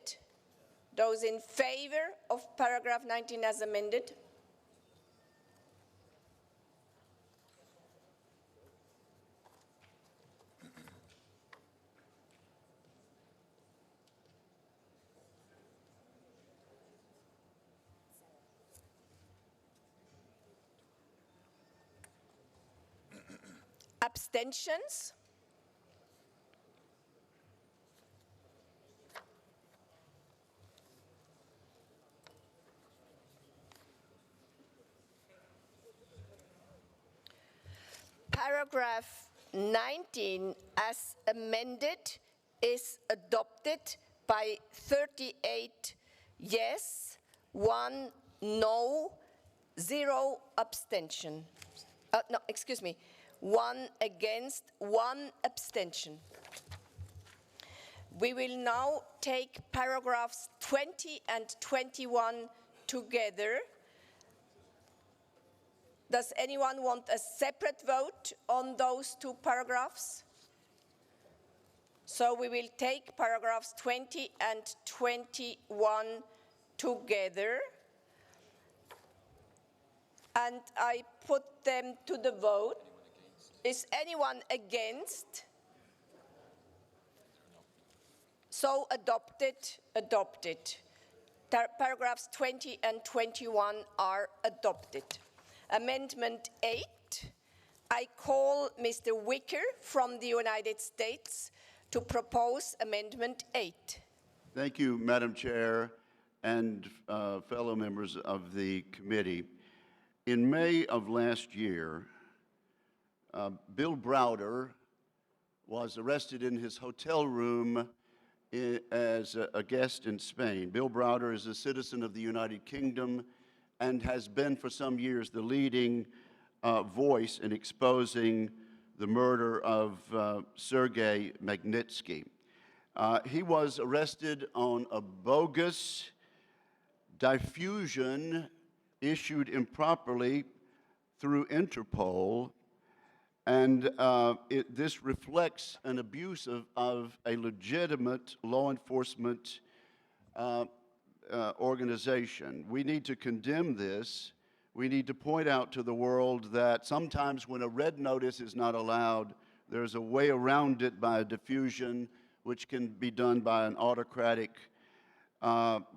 Those in favor of paragraph 19 as amended? Abstentions? Paragraph 19 as amended is adopted by 38 yes, 1 no, 0 abstention. No, excuse me, 1 against, 1 abstention. We will now take paragraphs 20 and 21 together. Does anyone want a separate vote on those two paragraphs? So we will take paragraphs 20 and 21 together. and I put them to the vote. Is anyone against? So adopted, adopted. Paragraphs 20 and 21 are adopted. Amendment 8, I call Mr. Wicker from the United States to propose Amendment 8. Thank you, Madam Chair and fellow members of the committee. In May of last year, Bill Browder was arrested in his hotel room as a guest in Spain. Bill Browder is a citizen of the United Kingdom and has been for some years the leading voice in exposing the murder of Sergei Magnitsky. He was arrested on a bogus diffusion issued improperly through Interpol, and this reflects an abuse of a legitimate law enforcement organization. We need to condemn this. We need to point out to the world that sometimes when a red notice is not allowed, there's a way around it by a diffusion, which can be done by an autocratic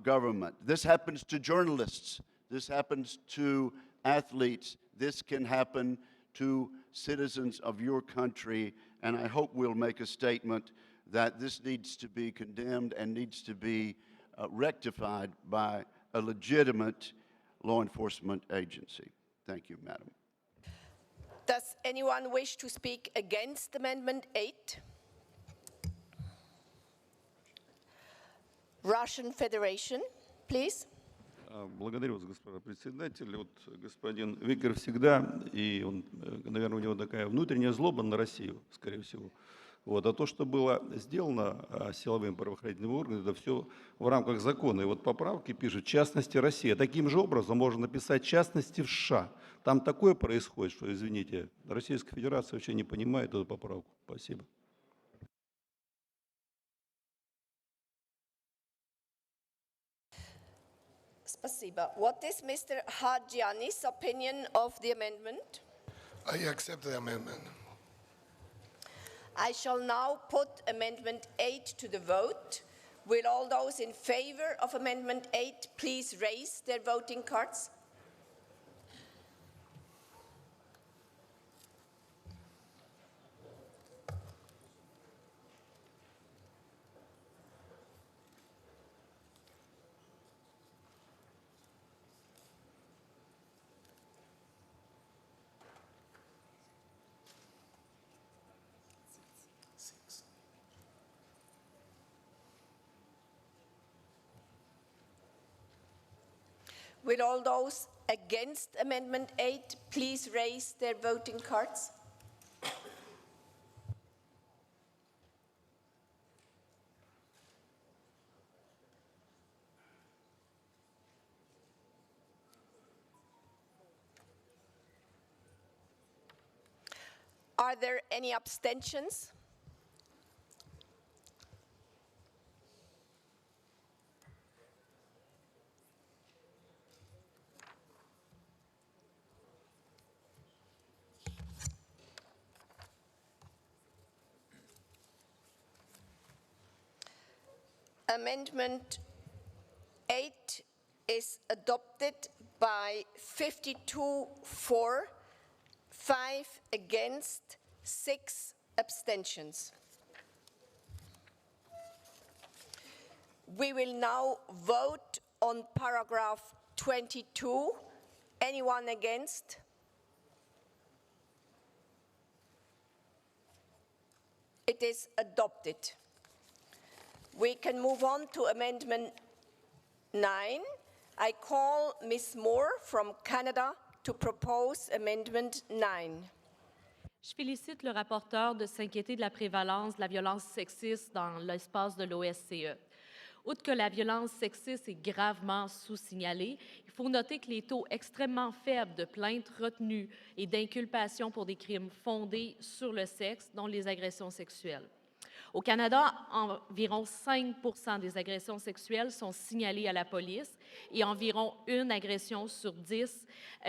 government. This happens to journalists. This happens to athletes. This can happen to citizens of your country, and I hope we'll make a statement that this needs to be condemned and needs to be rectified by a legitimate law enforcement agency. Thank you, Madam. Does anyone wish to speak against Amendment 8? Russian Federation, please. Благодарю вас, господин председатель. Вот господин Викер всегда, и он, наверное, у него такая внутренняя злоба на Россию, скорее всего. Вот. А то, что было сделано силовыми правоохранительными органами, это все в рамках закона. И вот поправки пишут, в частности, Россия. Таким же образом можно написать, в частности, в США. Там такое происходит, что, извините, Российская Федерация вообще не понимает эту поправку. Спасибо. Spasiba. What is Mr. Hadjiani's opinion of the amendment? I accept the amendment. I shall now put Amendment 8 to the vote. Will all those in favor of Amendment 8 please raise their voting cards? Will all those against Amendment 8 please raise their voting cards? Are there any abstentions? Amendment 8 is adopted by 52 for, 5 against, 6 abstentions. We will now vote on paragraph 22. Anyone against? It is adopted. We can move on to Amendment 9. I call Ms. Moore from Canada to propose Amendment 9. Je félicite le rapporteur de s'inquiéter de la prévalence de la violence sexiste dans l'espace de l'OSCE. Outre que la violence sexiste est gravement sous-signalée, il faut noter que les taux extrêmement faibles de plaintes retenues et d'inculpations pour des crimes fondés sur le sexe, dont les agressions sexuelles. Au Canada, environ 5% des agressions sexuelles sont signalées à la police et environ 1 agression sur 10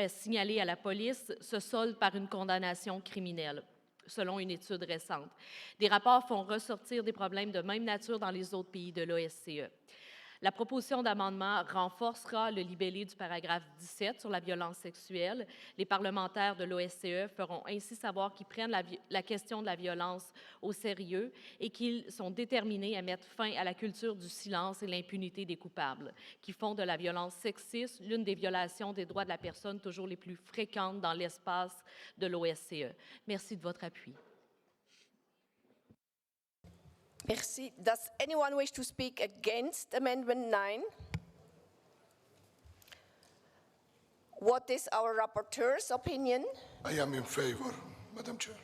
signalée à la police se solde par une condamnation criminelle, selon une étude récente. Des rapports font ressortir des problèmes de même nature dans les autres pays de l'OSCE. La proposition d'amendement renforcera le libellé du paragraphe 17 sur la violence sexuelle. Les parlementaires de l'OSCE feront ainsi savoir qu'ils prennent la question de la violence au sérieux et qu'ils sont déterminés à mettre fin à la culture du silence et l'impunité des coupables, qui font de la violence sexiste l'une des violations des droits de la personne toujours les plus fréquentes dans l'espace de l'OSCE. Merci de votre appui. Merci. Does anyone wish to speak against Amendment 9? What is our rapporteur's opinion? I am in favor, Madam Chair.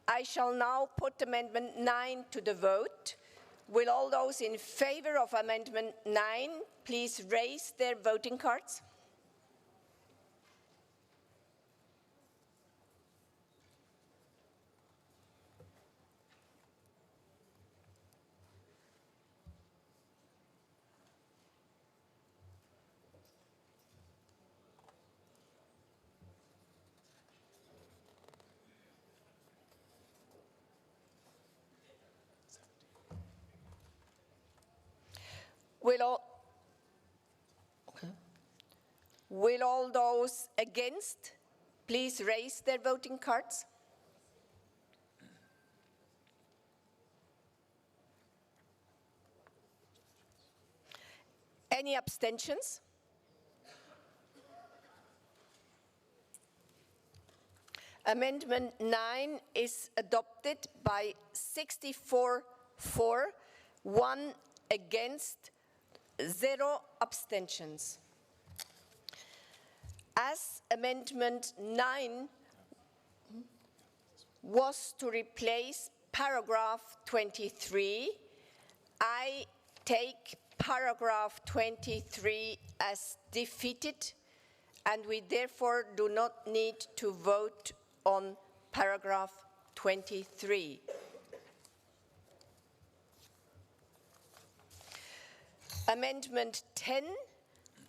I shall now put Amendment 9 to the vote. Will all those in favor of Amendment 9 please raise their voting cards? Will all those against please raise their voting cards? Any abstentions? Amendment 9 is adopted by 64 for, 1 against, 0 abstentions. As Amendment 9 was to replace paragraph 23, I take paragraph 23 as defeated, and we therefore do not need to vote on paragraph 23. Amendment 10,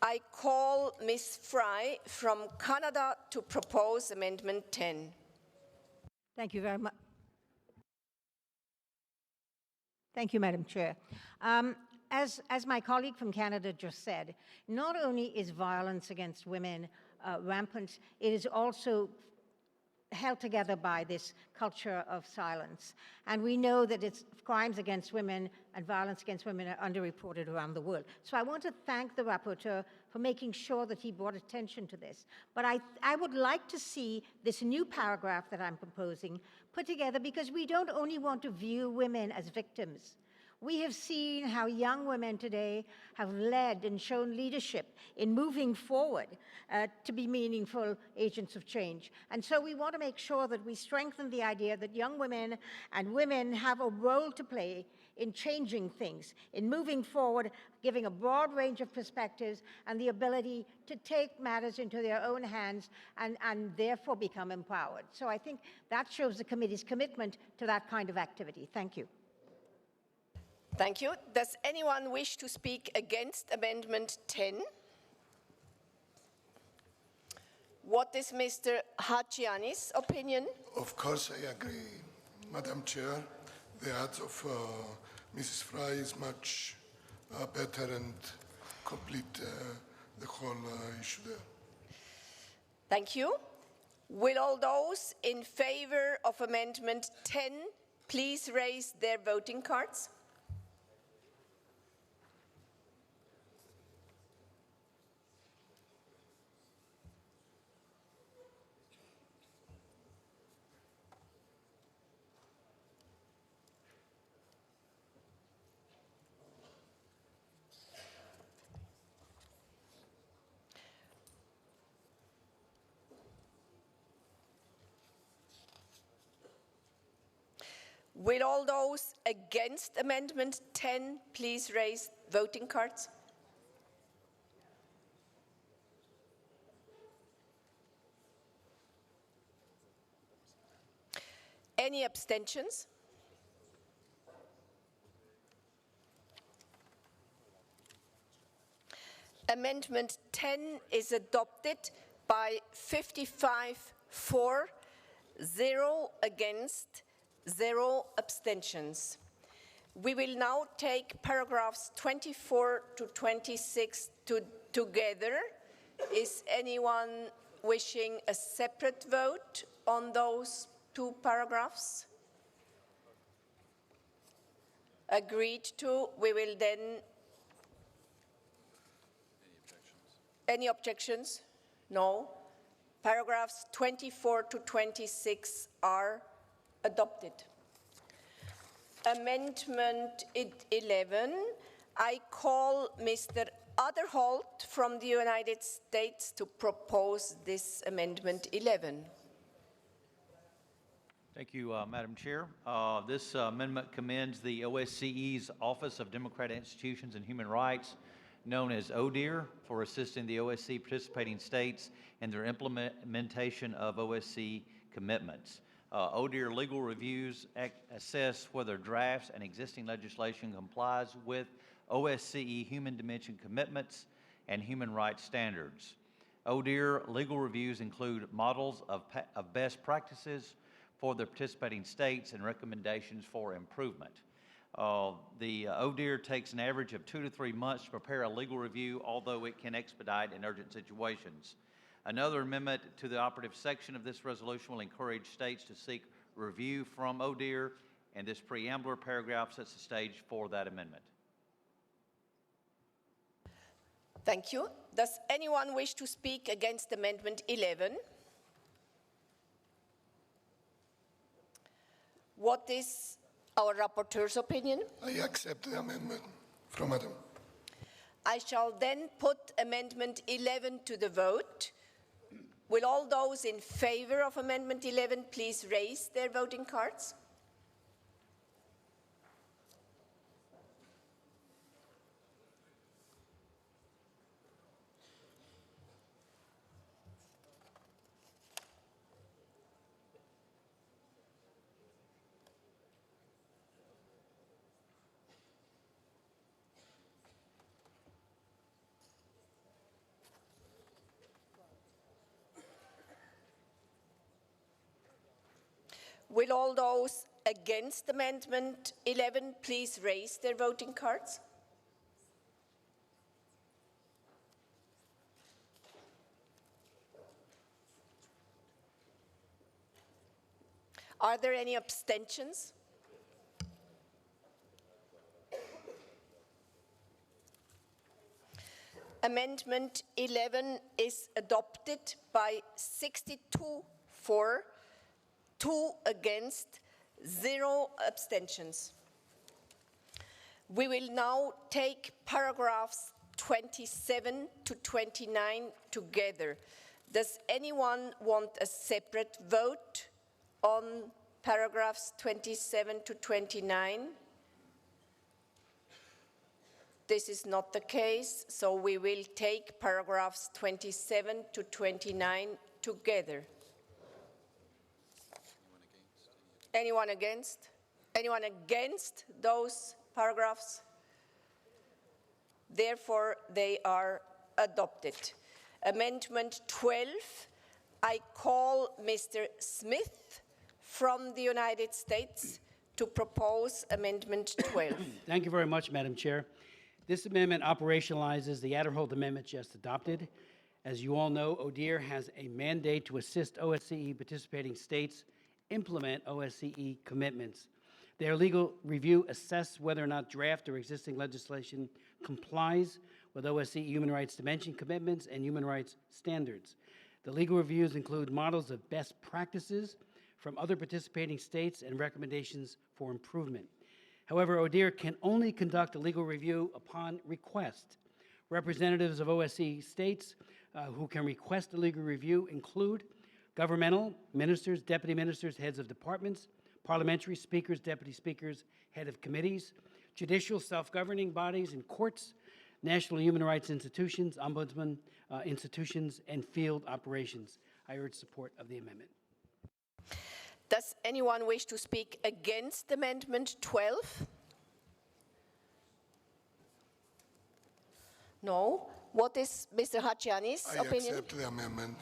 I call Ms. Fry from Canada to propose Amendment 10. Thank you very much. Thank you, Madam Chair. As my colleague from Canada just said, not only is violence against women rampant, it is also held together by this culture of silence. And we know that it's crimes against women and violence against women are underreported around the world. So I want to thank the rapporteur for making sure that he brought attention to this. But I would like to see this new paragraph that I'm proposing put together, because we don't only want to view women as victims. We have seen how young women today have led and shown leadership in moving forward to be meaningful agents of change. And so we want to make sure that we strengthen the idea that young women and women have a role to play in changing things, in moving forward, giving a broad range of perspectives and the ability to take matters into their own hands and therefore become empowered. So I think that shows the committee's commitment to that kind of activity. Thank you. Thank you. Does anyone wish to speak against Amendment 10? What is Mr. Hachiani's opinion? Of course, I agree, Madam Chair. The ads of Mrs. Fry is much better and complete the whole issue there. Thank you. Will all those in favor of Amendment 10 please raise their voting cards? Will all those against Amendment 10 please raise voting cards? Any abstentions? Amendment 10 is adopted by 55 for, 0 against, 0 abstentions. We will now take paragraphs 24 to 26 together. Is anyone wishing a separate vote on those two paragraphs? Agreed to. We will then. Any objections? No. Paragraphs 24 to 26 are adopted. Amendment 11. I call Mr. Otherholt from the United States to propose this Amendment 11. Thank you, Madam Chair. This amendment commends the OSCE's Office of Democratic Institutions and Human Rights, known as ODIHR, for assisting the OSCE participating states in their implementation of OSCE commitments. ODIHR legal reviews assess whether drafts and existing legislation complies with OSCE human dimension commitments and human rights standards. ODIHR legal reviews include models of best practices for the participating states and recommendations for improvement. The ODIHR takes an average of 2 to 3 months to prepare a legal review, although it can expedite in urgent situations. Another amendment to the operative section of this resolution will encourage states to seek review from ODIHR, and this preambular paragraph sets the stage for that amendment. Thank you. Does anyone wish to speak against Amendment 11? What is our rapporteur's opinion? I accept the amendment from Madam. I shall then put Amendment 11 to the vote. Will all those in favor of Amendment 11 please raise their voting cards? Will all those against Amendment 11 please raise their voting cards? Are there any abstentions? Amendment 11 is adopted by 62 for, 2 against, 0 abstentions. We will now take paragraphs 27 to 29 together. Does anyone want a separate vote on paragraphs 27 to 29? This is not the case, so we will take paragraphs 27 to 29 together. Anyone against? Anyone against those paragraphs? Therefore, they are adopted. Amendment 12, I call Mr. Smith from the United States to propose Amendment 12. Thank you very much, Madam Chair. This amendment operationalizes the Adderholt Amendment just adopted. As you all know, ODIHR has a mandate to assist OSCE participating states implement OSCE commitments. Their legal review assess whether or not draft or existing legislation complies with OSCE human rights dimension commitments and human rights standards. The legal reviews include models of best practices from other participating states and recommendations for improvement. However, ODIHR can only conduct a legal review upon request. Representatives of OSCE states who can request a legal review include governmental, ministers, deputy ministers, heads of departments, parliamentary speakers, deputy speakers, head of committees, judicial self-governing bodies and courts, national human rights institutions, ombudsman institutions, and field operations. I urge support of the amendment. Does anyone wish to speak against Amendment 12? No. What is Mr. Hachiani's I opinion? accept the amendment.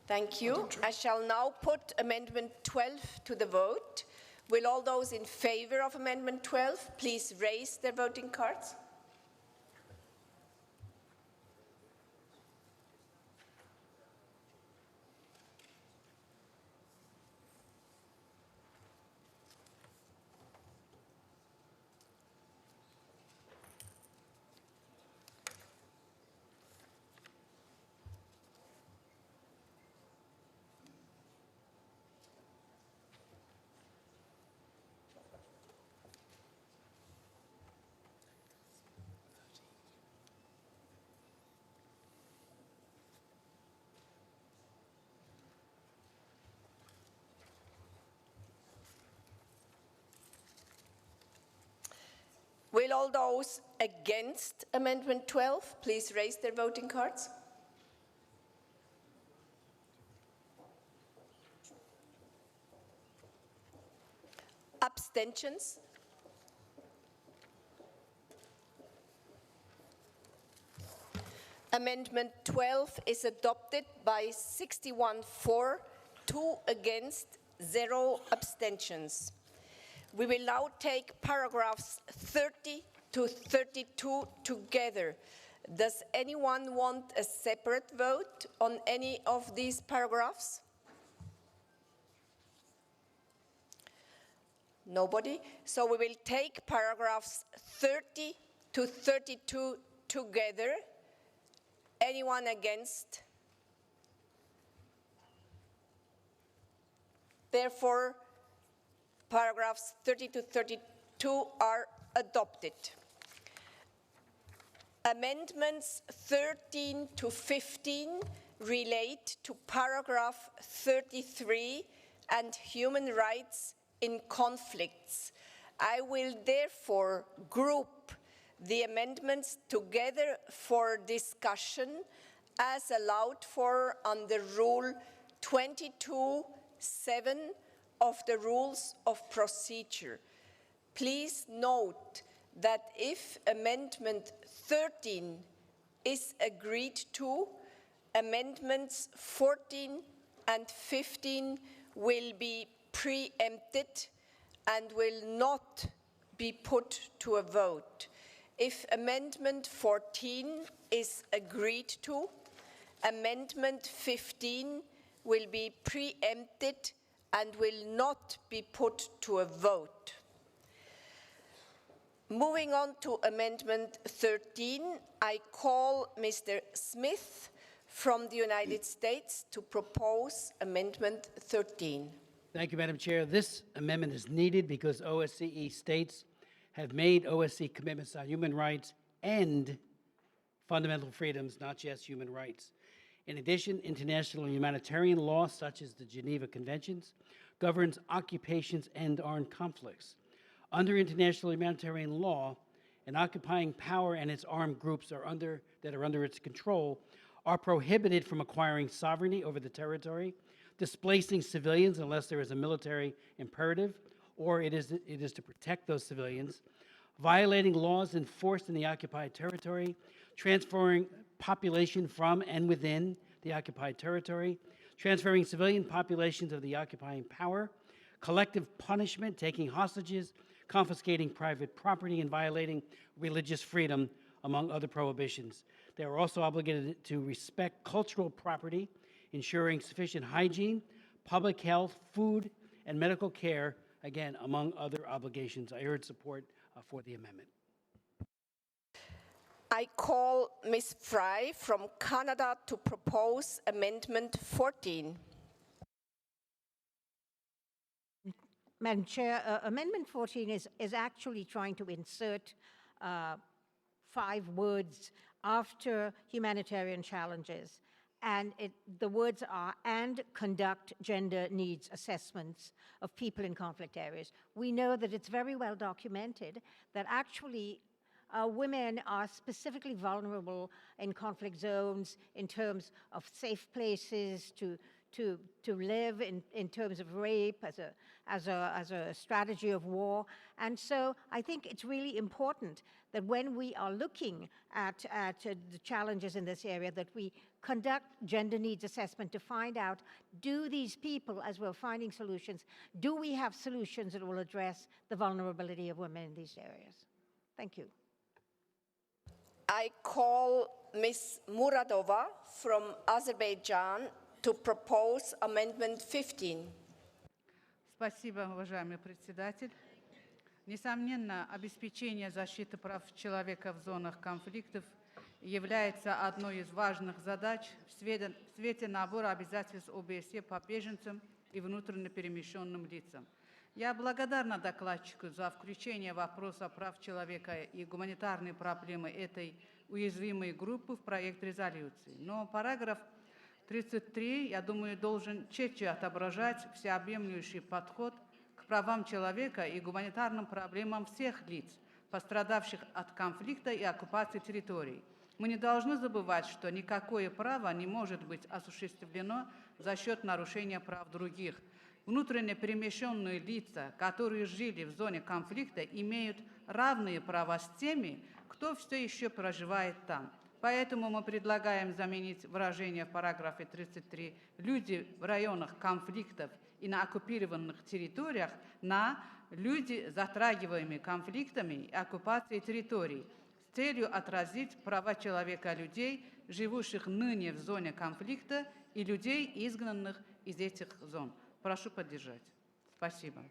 Thank you. I shall now put Amendment 12 to the vote. Will all those in favor of Amendment 12 please raise their voting cards? Will all those against Amendment 12 please raise their voting cards? Abstentions? Amendment 12 is adopted by 61 for, 2 against, 0 abstentions. We will now take paragraphs 30 to 32 together. Does anyone want a separate vote on any of these paragraphs? Nobody? So we will take paragraphs 30 to 32 together. Anyone against? Therefore, paragraphs 30 to 32 are adopted. Amendments 13 to 15 relate to paragraph 33 and human rights in conflicts. I will therefore group the amendments together for discussion as allowed for under Rule 22(7) of the Rules of Procedure. Please note that if Amendment 13 is agreed to, Amendments 14 and 15 will be preempted and will not be put to a vote. If Amendment 14 is agreed to, Amendment 15 will be preempted and will not be put to a vote. Moving on to Amendment 13, I call Mr. Smith from the United States to propose Amendment 13. Thank you, Madam Chair. This amendment is needed because OSCE states have made OSCE commitments on human rights and fundamental freedoms, not just human rights. In addition, international humanitarian law, such as the Geneva Conventions, governs occupations and armed conflicts. Under international humanitarian law, an occupying power and its armed groups that are under its control are prohibited from acquiring sovereignty over the territory, displacing civilians unless there is a military imperative, or it is to protect those civilians, violating laws enforced in the occupied territory, transferring population from and within the occupied territory, transferring civilian populations of the occupying power, collective punishment, taking hostages, confiscating private property, and violating religious freedom, among other prohibitions. They are also obligated to respect cultural property, ensuring sufficient hygiene, public health, food, and medical care, again, among other obligations. I urge support for the amendment. I call Ms. Fry from Canada to propose Amendment 14. Madam Chair, Amendment 14 is actually trying to insert 5 words after humanitarian challenges. And the words are, and conduct gender needs assessments of people in conflict areas. We know that it's very well documented that actually women are specifically vulnerable in conflict zones in terms of safe places to live in terms of rape as a strategy of war. And so I think it's really important that when we are looking at the challenges in this area, that we conduct gender needs assessment to find out, do these people, as we're finding solutions, do we have solutions that will address the vulnerability of women in these areas? Thank you. I call Ms. Muradova from Azerbaijan to propose Amendment 15. Спасибо, уважаемый председатель. Несомненно, обеспечение защиты прав человека в зонах конфликтов является одной из важных задач в свете набора обязательств ОБСЕ по беженцам и внутренне перемещенным лицам. Я благодарна докладчику за включение вопроса прав человека и гуманитарной проблемы этой уязвимой группы в проект резолюции. Но параграф 33, я думаю, должен четче отображать всеобъемлющий подход к правам человека и гуманитарным проблемам всех лиц, пострадавших от конфликта и оккупации территорий. Мы не должны забывать, что никакое право не может быть осуществлено за счет нарушения прав других. Внутренне перемещенные лица, которые жили в зоне конфликта, имеют равные права с теми, кто все еще проживает там. Поэтому мы предлагаем заменить выражение в параграфе 33 «люди в районах конфликтов и на оккупированных территориях» на «люди, затрагиваемые конфликтами и оккупацией территорий», с целью отразить права человека людей, живущих ныне в зоне конфликта, и людей, изгнанных из этих зон. Прошу поддержать. Спасибо.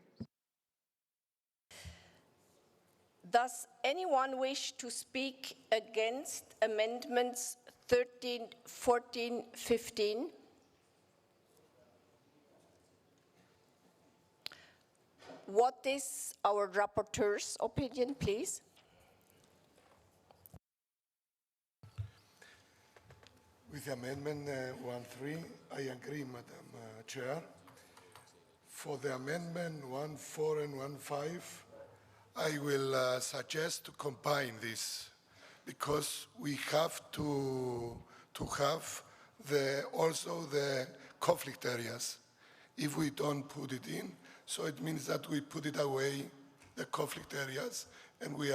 Does anyone wish to speak against amendments 13, 14, 15? What is our rapporteur's opinion, please? With Amendment 1.3, I agree, Madam Chair. For the Amendment 1.4 and 1.5, I will suggest to combine this because we have to have also the conflict areas. If we don't put it in, so it means that we put it away, the conflict areas, and we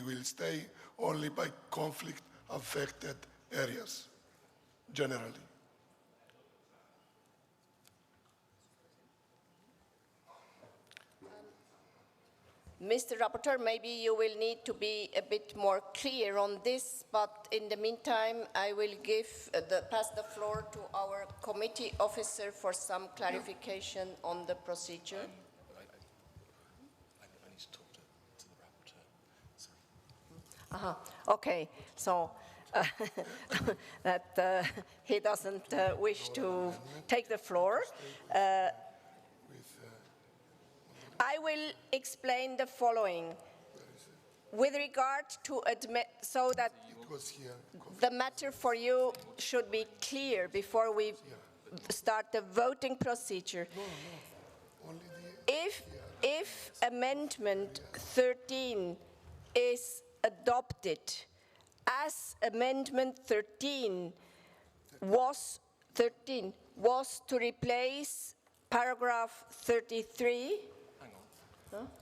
will stay only by conflict affected areas, generally. Mr. Rapporteur, maybe you will need to be a bit more clear on this, but in the meantime, I will pass the floor to our committee officer for some clarification on the procedure. I need to talk to the rapporteur. Okay, so that he doesn't wish to take the floor. I will explain the following. With regard to so that the matter for you should be clear before we start the voting procedure. If Amendment 13 is adopted, as Amendment 13 was to replace paragraph 33,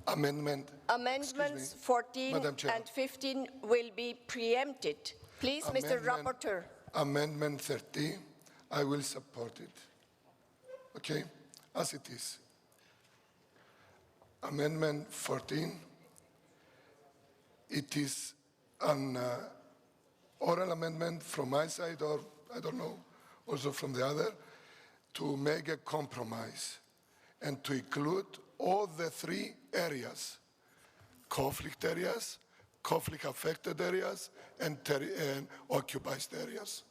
Amendments 14 and 15 will be preempted. Please, Mr. Rapporteur. Amendment 30, I will support it. Okay, as it is. Amendment 14, it is an oral amendment from my side, or I don't know, also from the other, to make a compromise and to include all the three areas: conflict areas, conflict-affected areas, and occupied areas,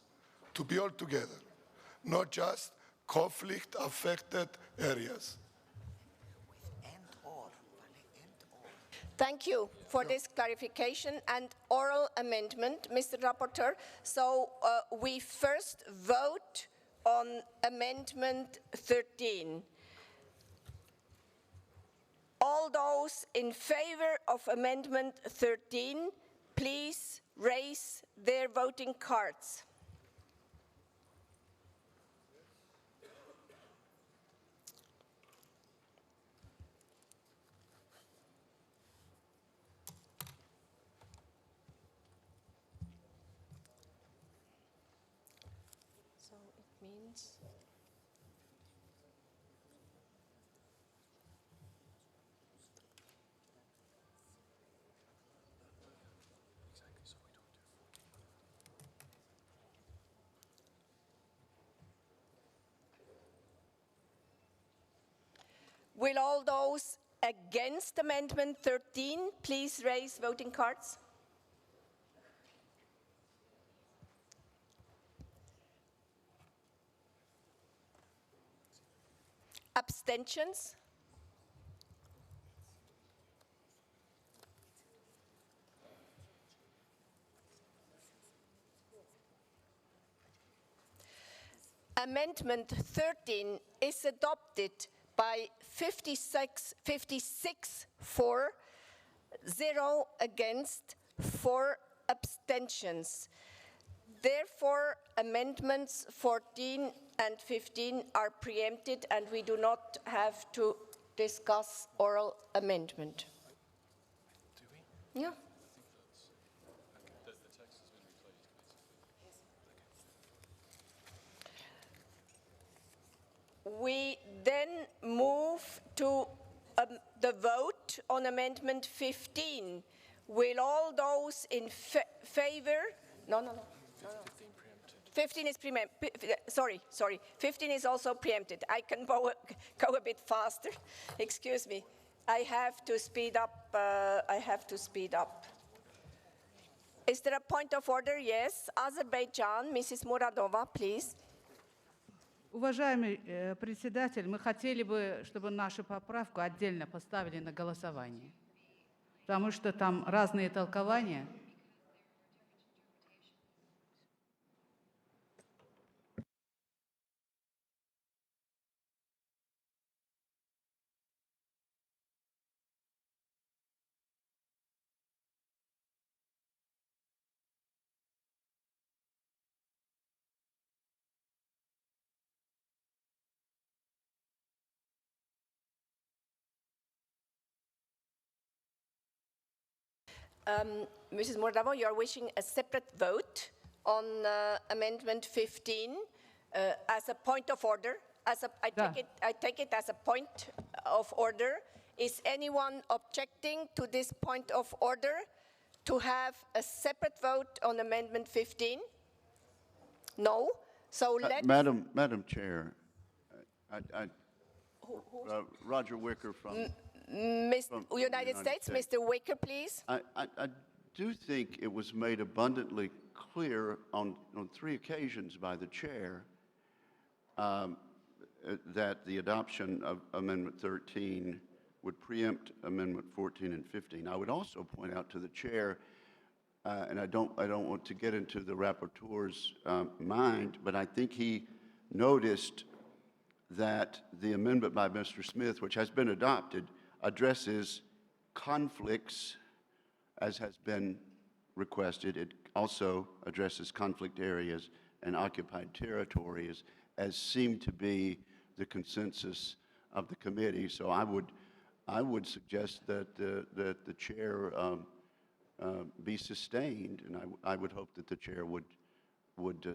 to be all together, not just conflict-affected areas. Thank you for this clarification and oral amendment, Mr. Rapporteur. So we first vote on Amendment 13. All those in favor of Amendment 13, please raise their voting cards. means. Will all those against Amendment 13 please raise voting cards? Abstentions? Amendment 13 is adopted by 56 for, 0 against, 4 abstentions. Therefore, amendments 14 and 15 are preempted and we do not have to discuss oral amendment. Do we? Yeah. We then move to the vote on Amendment 15. Will all those in favor? No. 15 is preempted. Sorry. 15 is also preempted. I can go a bit faster. Excuse me. I have to speed up. Is there a point of order? Yes. Azerbaijan, Mrs. Muradova, please. Уважаемый председатель, мы хотели бы, чтобы нашу поправку отдельно поставили на голосование, потому что там разные толкования. Mrs. Mordavo, you are wishing a separate vote on Amendment 15 as a point of order. I take it as a point of order. Is anyone objecting to this point of order to have a separate vote on Amendment 15? No. So let's... Madam Chair, Roger Wicker from United States. Mr. Wicker, please. I do think it was made abundantly clear on 3 occasions by the chair that the adoption of Amendment 13 would preempt Amendment 14 and 15. I would also point out to the chair, and I don't want to get into the rapporteur's mind, but I think he noticed that the amendment by Mr. Smith, which has been adopted, addresses conflicts as has been requested. It also addresses conflict areas and occupied territories as seemed to be the consensus of the committee. So I would suggest that the chair be sustained, and I would hope that the chair would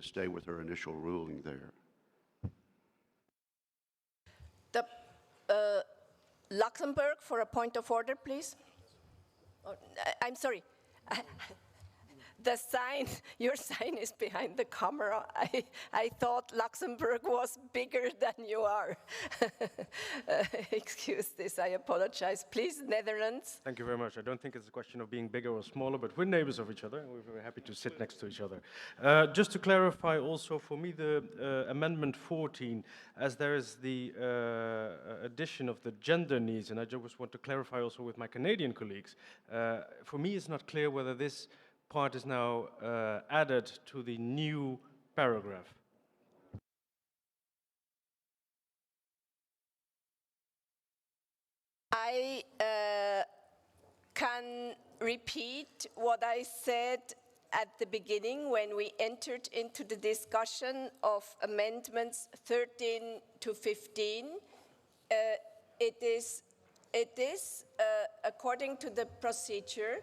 stay with her initial ruling there. Luxembourg, for a point of order, please. Oh, I'm sorry. The sign, your sign is behind the camera. I thought Luxembourg was bigger than you are. Excuse this, I apologize. Please, Netherlands. Thank you very much. I don't think it's a question of being bigger or smaller, but we're neighbors of each other, and we're very happy to sit next to each other. Just to clarify also, for me, the Amendment 14, as there is the addition of the gender needs, and I just want to clarify also with my Canadian colleagues, for me it's not clear whether this part is now added to the new paragraph. I can repeat what I said at the beginning when we entered into the discussion of amendments 13 to 15. It is according to the procedure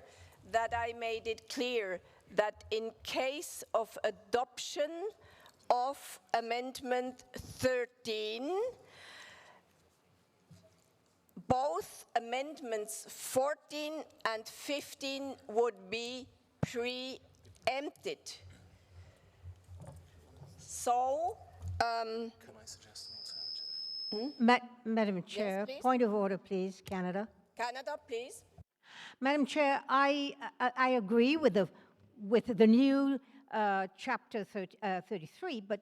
that I made it clear that in case of adoption of Amendment 13. Both Amendments 14 and 15 would be preempted. So, Can I suggest an alternative? Madam Chair, please. point of order, please, Canada. Canada, please. Madam Chair, I agree with the new chapter 33, but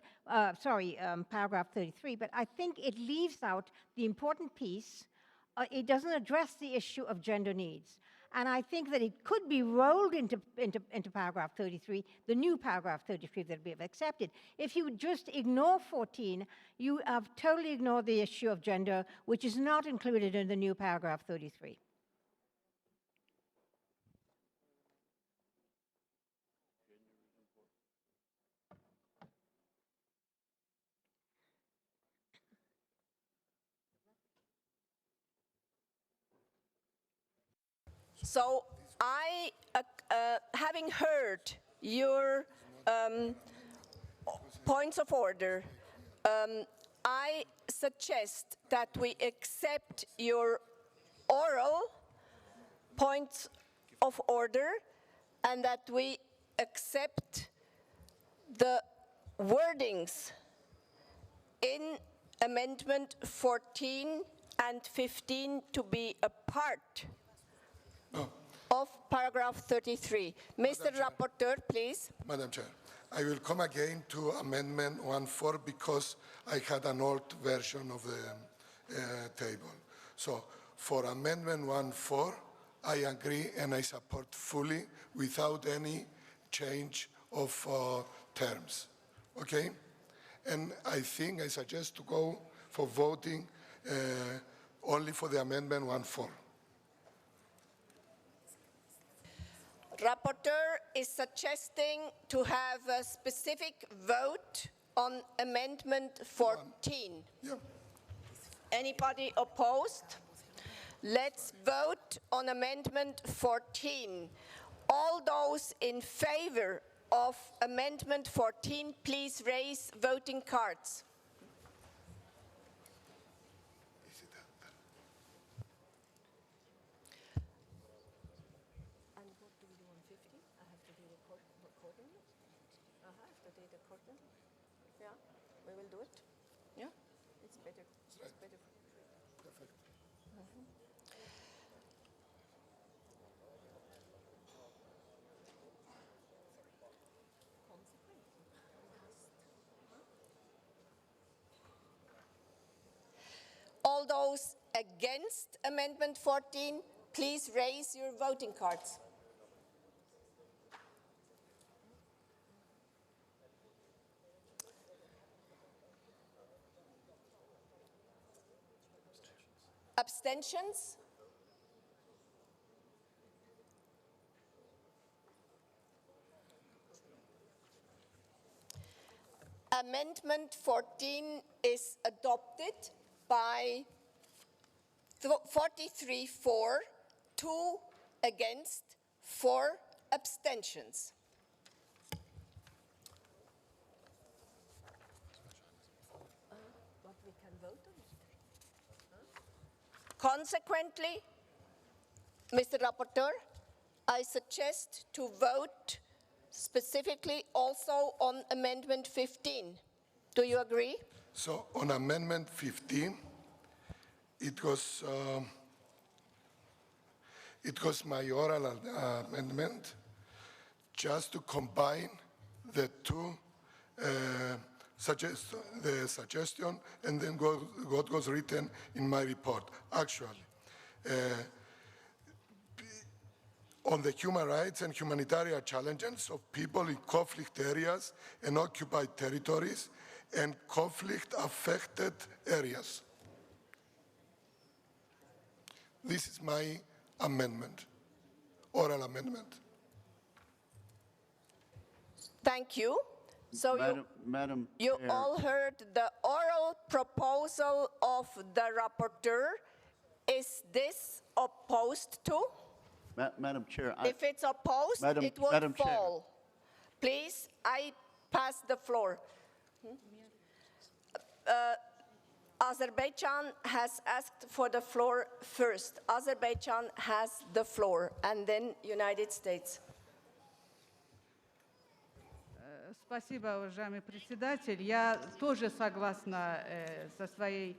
paragraph 33. But I think it leaves out the important piece. It doesn't address the issue of gender needs. And I think that it could be rolled into paragraph 33, the new paragraph 33 that we have accepted. If you just ignore 14, you have totally ignored the issue of gender, which is not included in the new paragraph 33. So I, having heard your points of order, I suggest that we accept your oral points of order and that we accept the wordings in Amendment 14 and 15 to be a part of paragraph 33. Mr. Rapporteur, please. Madam Chair, I will come again to Amendment 1.4 because I had an old version of the table. So for Amendment 1.4, I agree and I support fully without any change of terms, okay? And I suggest to go for voting only for the Amendment 1.4. Rapporteur is suggesting to have a specific vote on Amendment 14. Yeah. Anybody opposed? Let's vote on Amendment 14. All those in favor of Amendment 14, please raise voting cards. And what do we do on 50? I have to do the recording. I have to do the recording. Yeah, we will do it. Yeah, it's better. It's better. Perfect. All those against Amendment 14, please raise your voting cards. Abstentions? Amendment 14 is adopted by 43 for, 2 against, 4 abstentions. What we can vote on? Consequently, Mr. Rapporteur, I suggest to vote specifically also on Amendment 15. Do you agree? So on Amendment 15, it was my oral amendment just to combine the two suggestion and then what was written in my report. Actually, on the human rights and humanitarian challenges of people in conflict areas and occupied territories and conflict-affected areas. This is my amendment, oral amendment. Thank you. So Madam you Chair. all heard the oral proposal of the rapporteur. Is this opposed to? Madam Chair. If it's opposed, it will Madam Chair. fall. Please, I pass the floor. Azerbaijan has asked for the floor first. Azerbaijan has the floor, and then United States. Спасибо, уважаемый председатель. Я тоже согласна со своей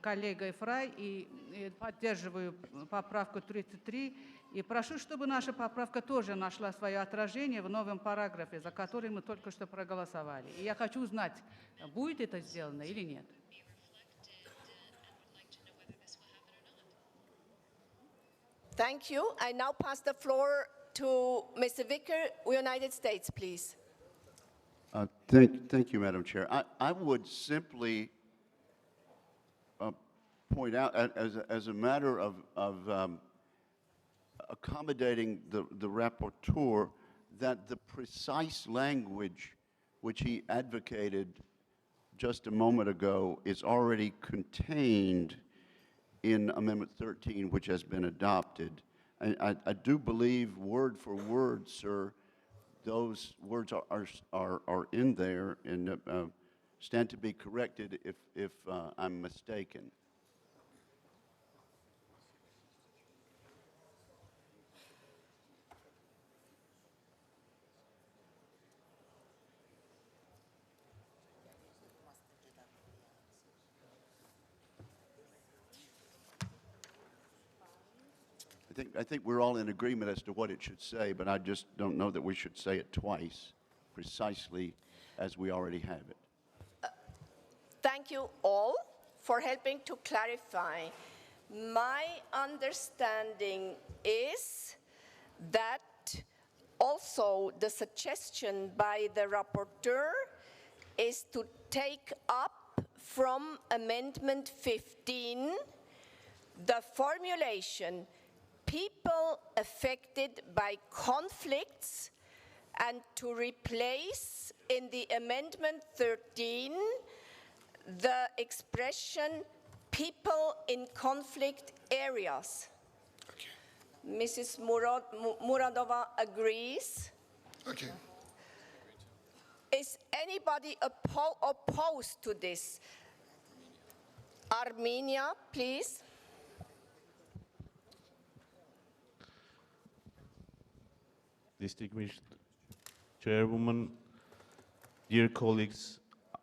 коллегой Фрай и поддерживаю поправку 33. И прошу, чтобы наша поправка тоже нашла свое отражение в новом параграфе, за который мы только что проголосовали. И я хочу узнать, будет это сделано или нет. Thank you. I now pass the floor to Mr. Vicker, United States, please. Thank you, Madam Chair. I would simply point out, as a matter of accommodating the rapporteur, that the precise language which he advocated just a moment ago is already contained in Amendment 13, which has been adopted. I do believe, word for word, sir, those words are in there and stand to be corrected if I'm mistaken. I think we're all in agreement as to what it should say, but I just don't know that we should say it twice, precisely as we already have it. Thank you all for helping to clarify. My understanding is that also the suggestion by the rapporteur is to take up from Amendment 15 the formulation people affected by conflicts, and to replace in the Amendment 13 the expression people in conflict areas. Okay. Mrs. Muradova agrees. Okay. Is anybody opposed to this? Armenia, please. Distinguished Chairwoman, dear colleagues,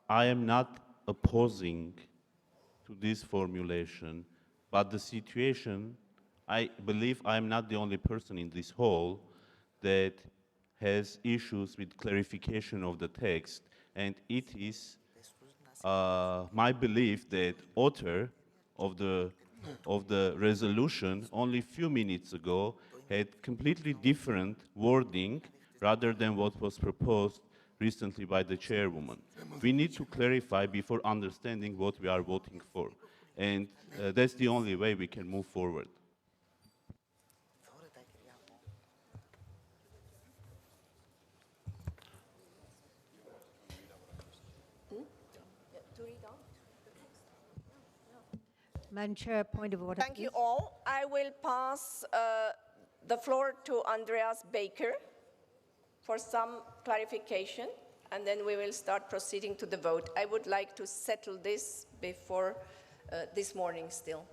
I am not opposing to this formulation, but the situation, I believe I am not the only person in this hall that has issues with clarification of the text, and it is my belief that author of the resolution only a few minutes ago had completely different wording rather than what was proposed recently by the chairwoman. We need to clarify before understanding what we are voting for, and that's the only way we can move forward. Madam Chair, point of order. Thank you all. I will pass the floor to Andreas Baker for some clarification, and then we will start proceeding to the vote. I would like to settle this before this morning still.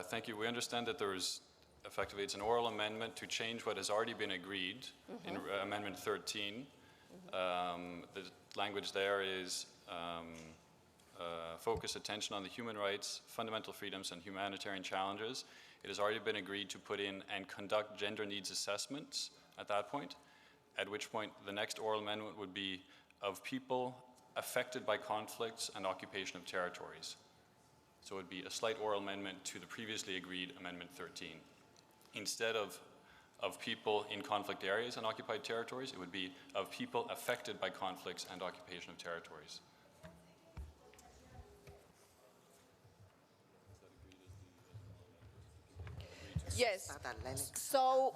Thank you. We understand that there is, effectively, it's an oral amendment to change what has already been agreed in Amendment 13. The language there is focus attention on the human rights, fundamental freedoms, and humanitarian challenges. It has already been agreed to put in and conduct gender needs assessments at that point, at which point the next oral amendment would be of people affected by conflicts and occupation of territories. So it would be a slight oral amendment to the previously agreed Amendment 13. Instead of people in conflict areas and occupied territories, it would be of people affected by conflicts and occupation of territories. Yes. So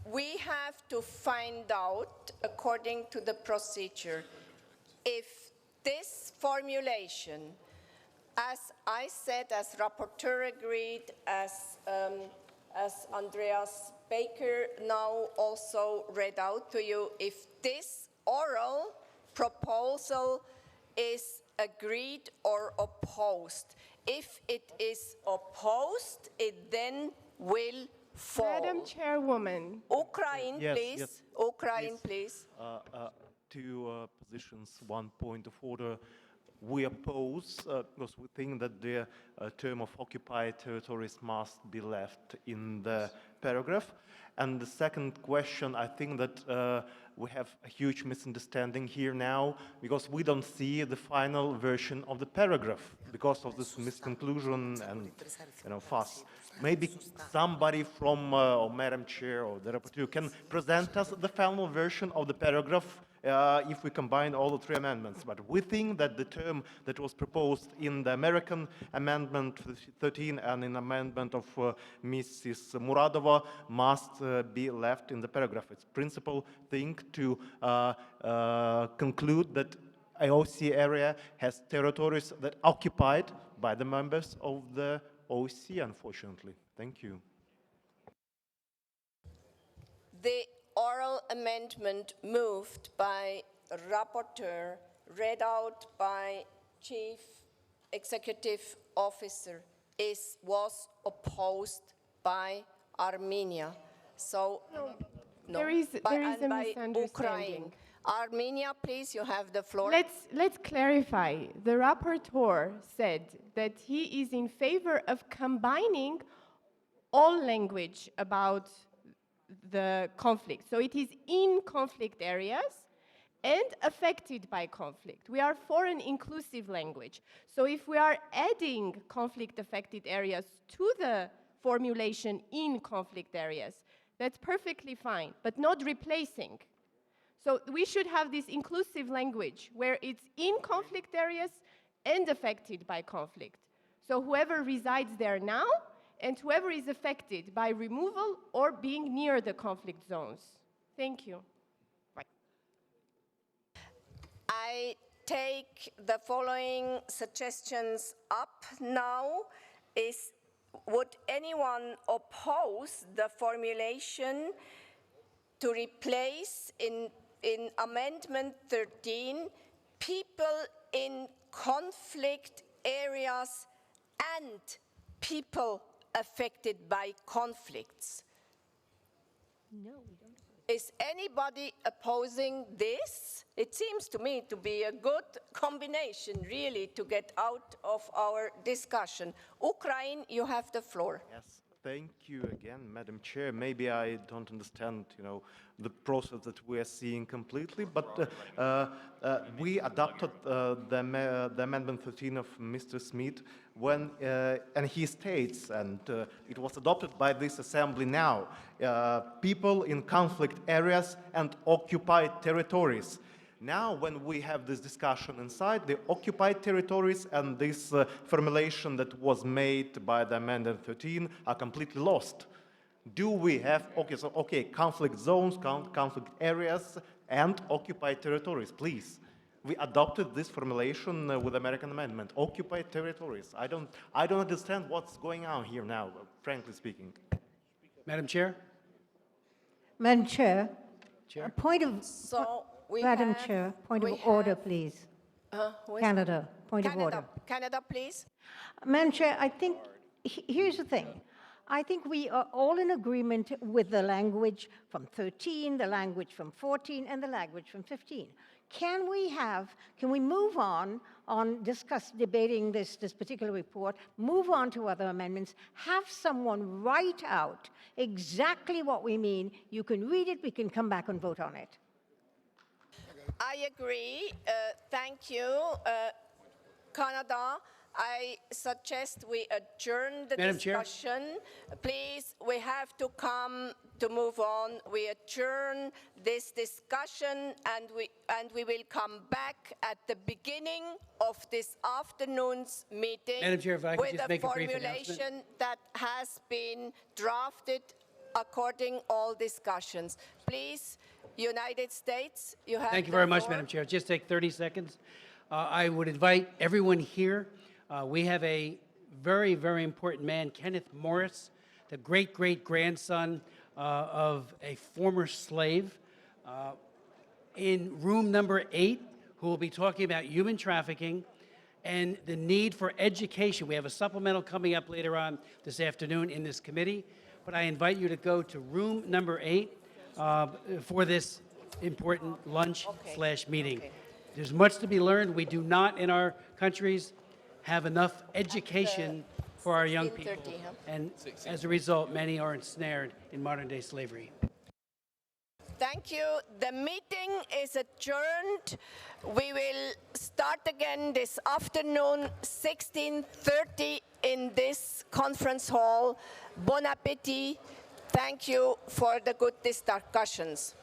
we have to find out, according to the procedure, if this formulation, as I said, as rapporteur agreed, as Andreas Baker now also read out to you, if this oral proposal is agreed or opposed. If it is opposed, it then will fall. Madam Chairwoman. Ukraine, Yes, please. yes, Ukraine, please. Two positions, one point of order. We oppose, because we think that the term of occupied territories must be left in the paragraph. And the second question, I think that we have a huge misunderstanding here now, because we don't see the final version of the paragraph because of this misconclusion and fuss. Maybe somebody from Madam Chair or the rapporteur can present us the final version of the paragraph if we combine all the three amendments. But we think that the term that was proposed in the American Amendment 13 and in amendment of Mrs. Muradova must be left in the paragraph. It's principal thing to conclude that IOC area has territories that are occupied by the members of the OSCE, unfortunately. Thank you. The oral amendment moved by rapporteur, read out by Chief Executive Officer, was opposed by Armenia. So, There is a misunderstanding. Ukraine. Armenia, please, you have the floor. Let's clarify. The rapporteur said that he is in favor of combining all language about the conflict. So it is in conflict areas and affected by conflict. We are for an inclusive language. So if we are adding conflict-affected areas to the formulation in conflict areas, that's perfectly fine, but not replacing. So we should have this inclusive language where it's in conflict areas and affected by conflict. So whoever resides there now and whoever is affected by removal or being near the conflict zones. Thank you. Bye. I take the following suggestions up now. Would anyone oppose the formulation to replace in Amendment 13, people in conflict areas and people affected by conflicts? No, we don't. Is anybody opposing this? It seems to me to be a good combination, really, to get out of our discussion. Ukraine, you have the floor. Yes, thank you again, Madam Chair. Maybe I don't understand, the process that we are seeing completely, but we adopted the Amendment 13 of Mr. Smith when, and he states, and it was adopted by this assembly now, people in conflict areas and occupied territories. Now, when we have this discussion inside, the occupied territories and this formulation that was made by the Amendment 13 are completely lost. Do we have, conflict zones, conflict areas, and occupied territories, please. We adopted this formulation with American Amendment, occupied territories. I don't understand what's going on here now, frankly speaking. Madam Chair? Madam Chair, Chair? a point of... Madam Chair, point of order, please. Canada, point of order. Canada, please. Madam Chair, I think, here's the thing. I think we are all in agreement with the language from 13, the language from 14, and the language from 15. Can we move on debating this particular report, move on to other amendments, have someone write out exactly what we mean? You can read it, we can come back and vote on it. I agree. Thank you. Canada, I suggest we adjourn the Madam discussion. Chair? Please, we have to move on. We adjourn this discussion and we will come back at the beginning of this afternoon's meeting Madam Chair, if I could with just a make a brief formulation announcement. that has been drafted according all discussions. Please, United States, you have Thank you the very much, floor. Madam Chair. Just take 30 seconds. I would invite everyone here. We have a very, very important man, Kenneth Morris, the great-great-grandson of a former slave. in room number 8 who will be talking about human trafficking and the need for education. We have a supplemental coming up later on this afternoon in this committee, but I invite you to go to room number 8 for this important lunch/meeting. There's much to be learned. We do not in our countries have enough education for our young people, and as a result, many are ensnared in modern-day slavery. Thank you. The meeting is adjourned. We will start again this afternoon, 16:30 in this conference hall. Bon appétit. Thank you for the good discussions.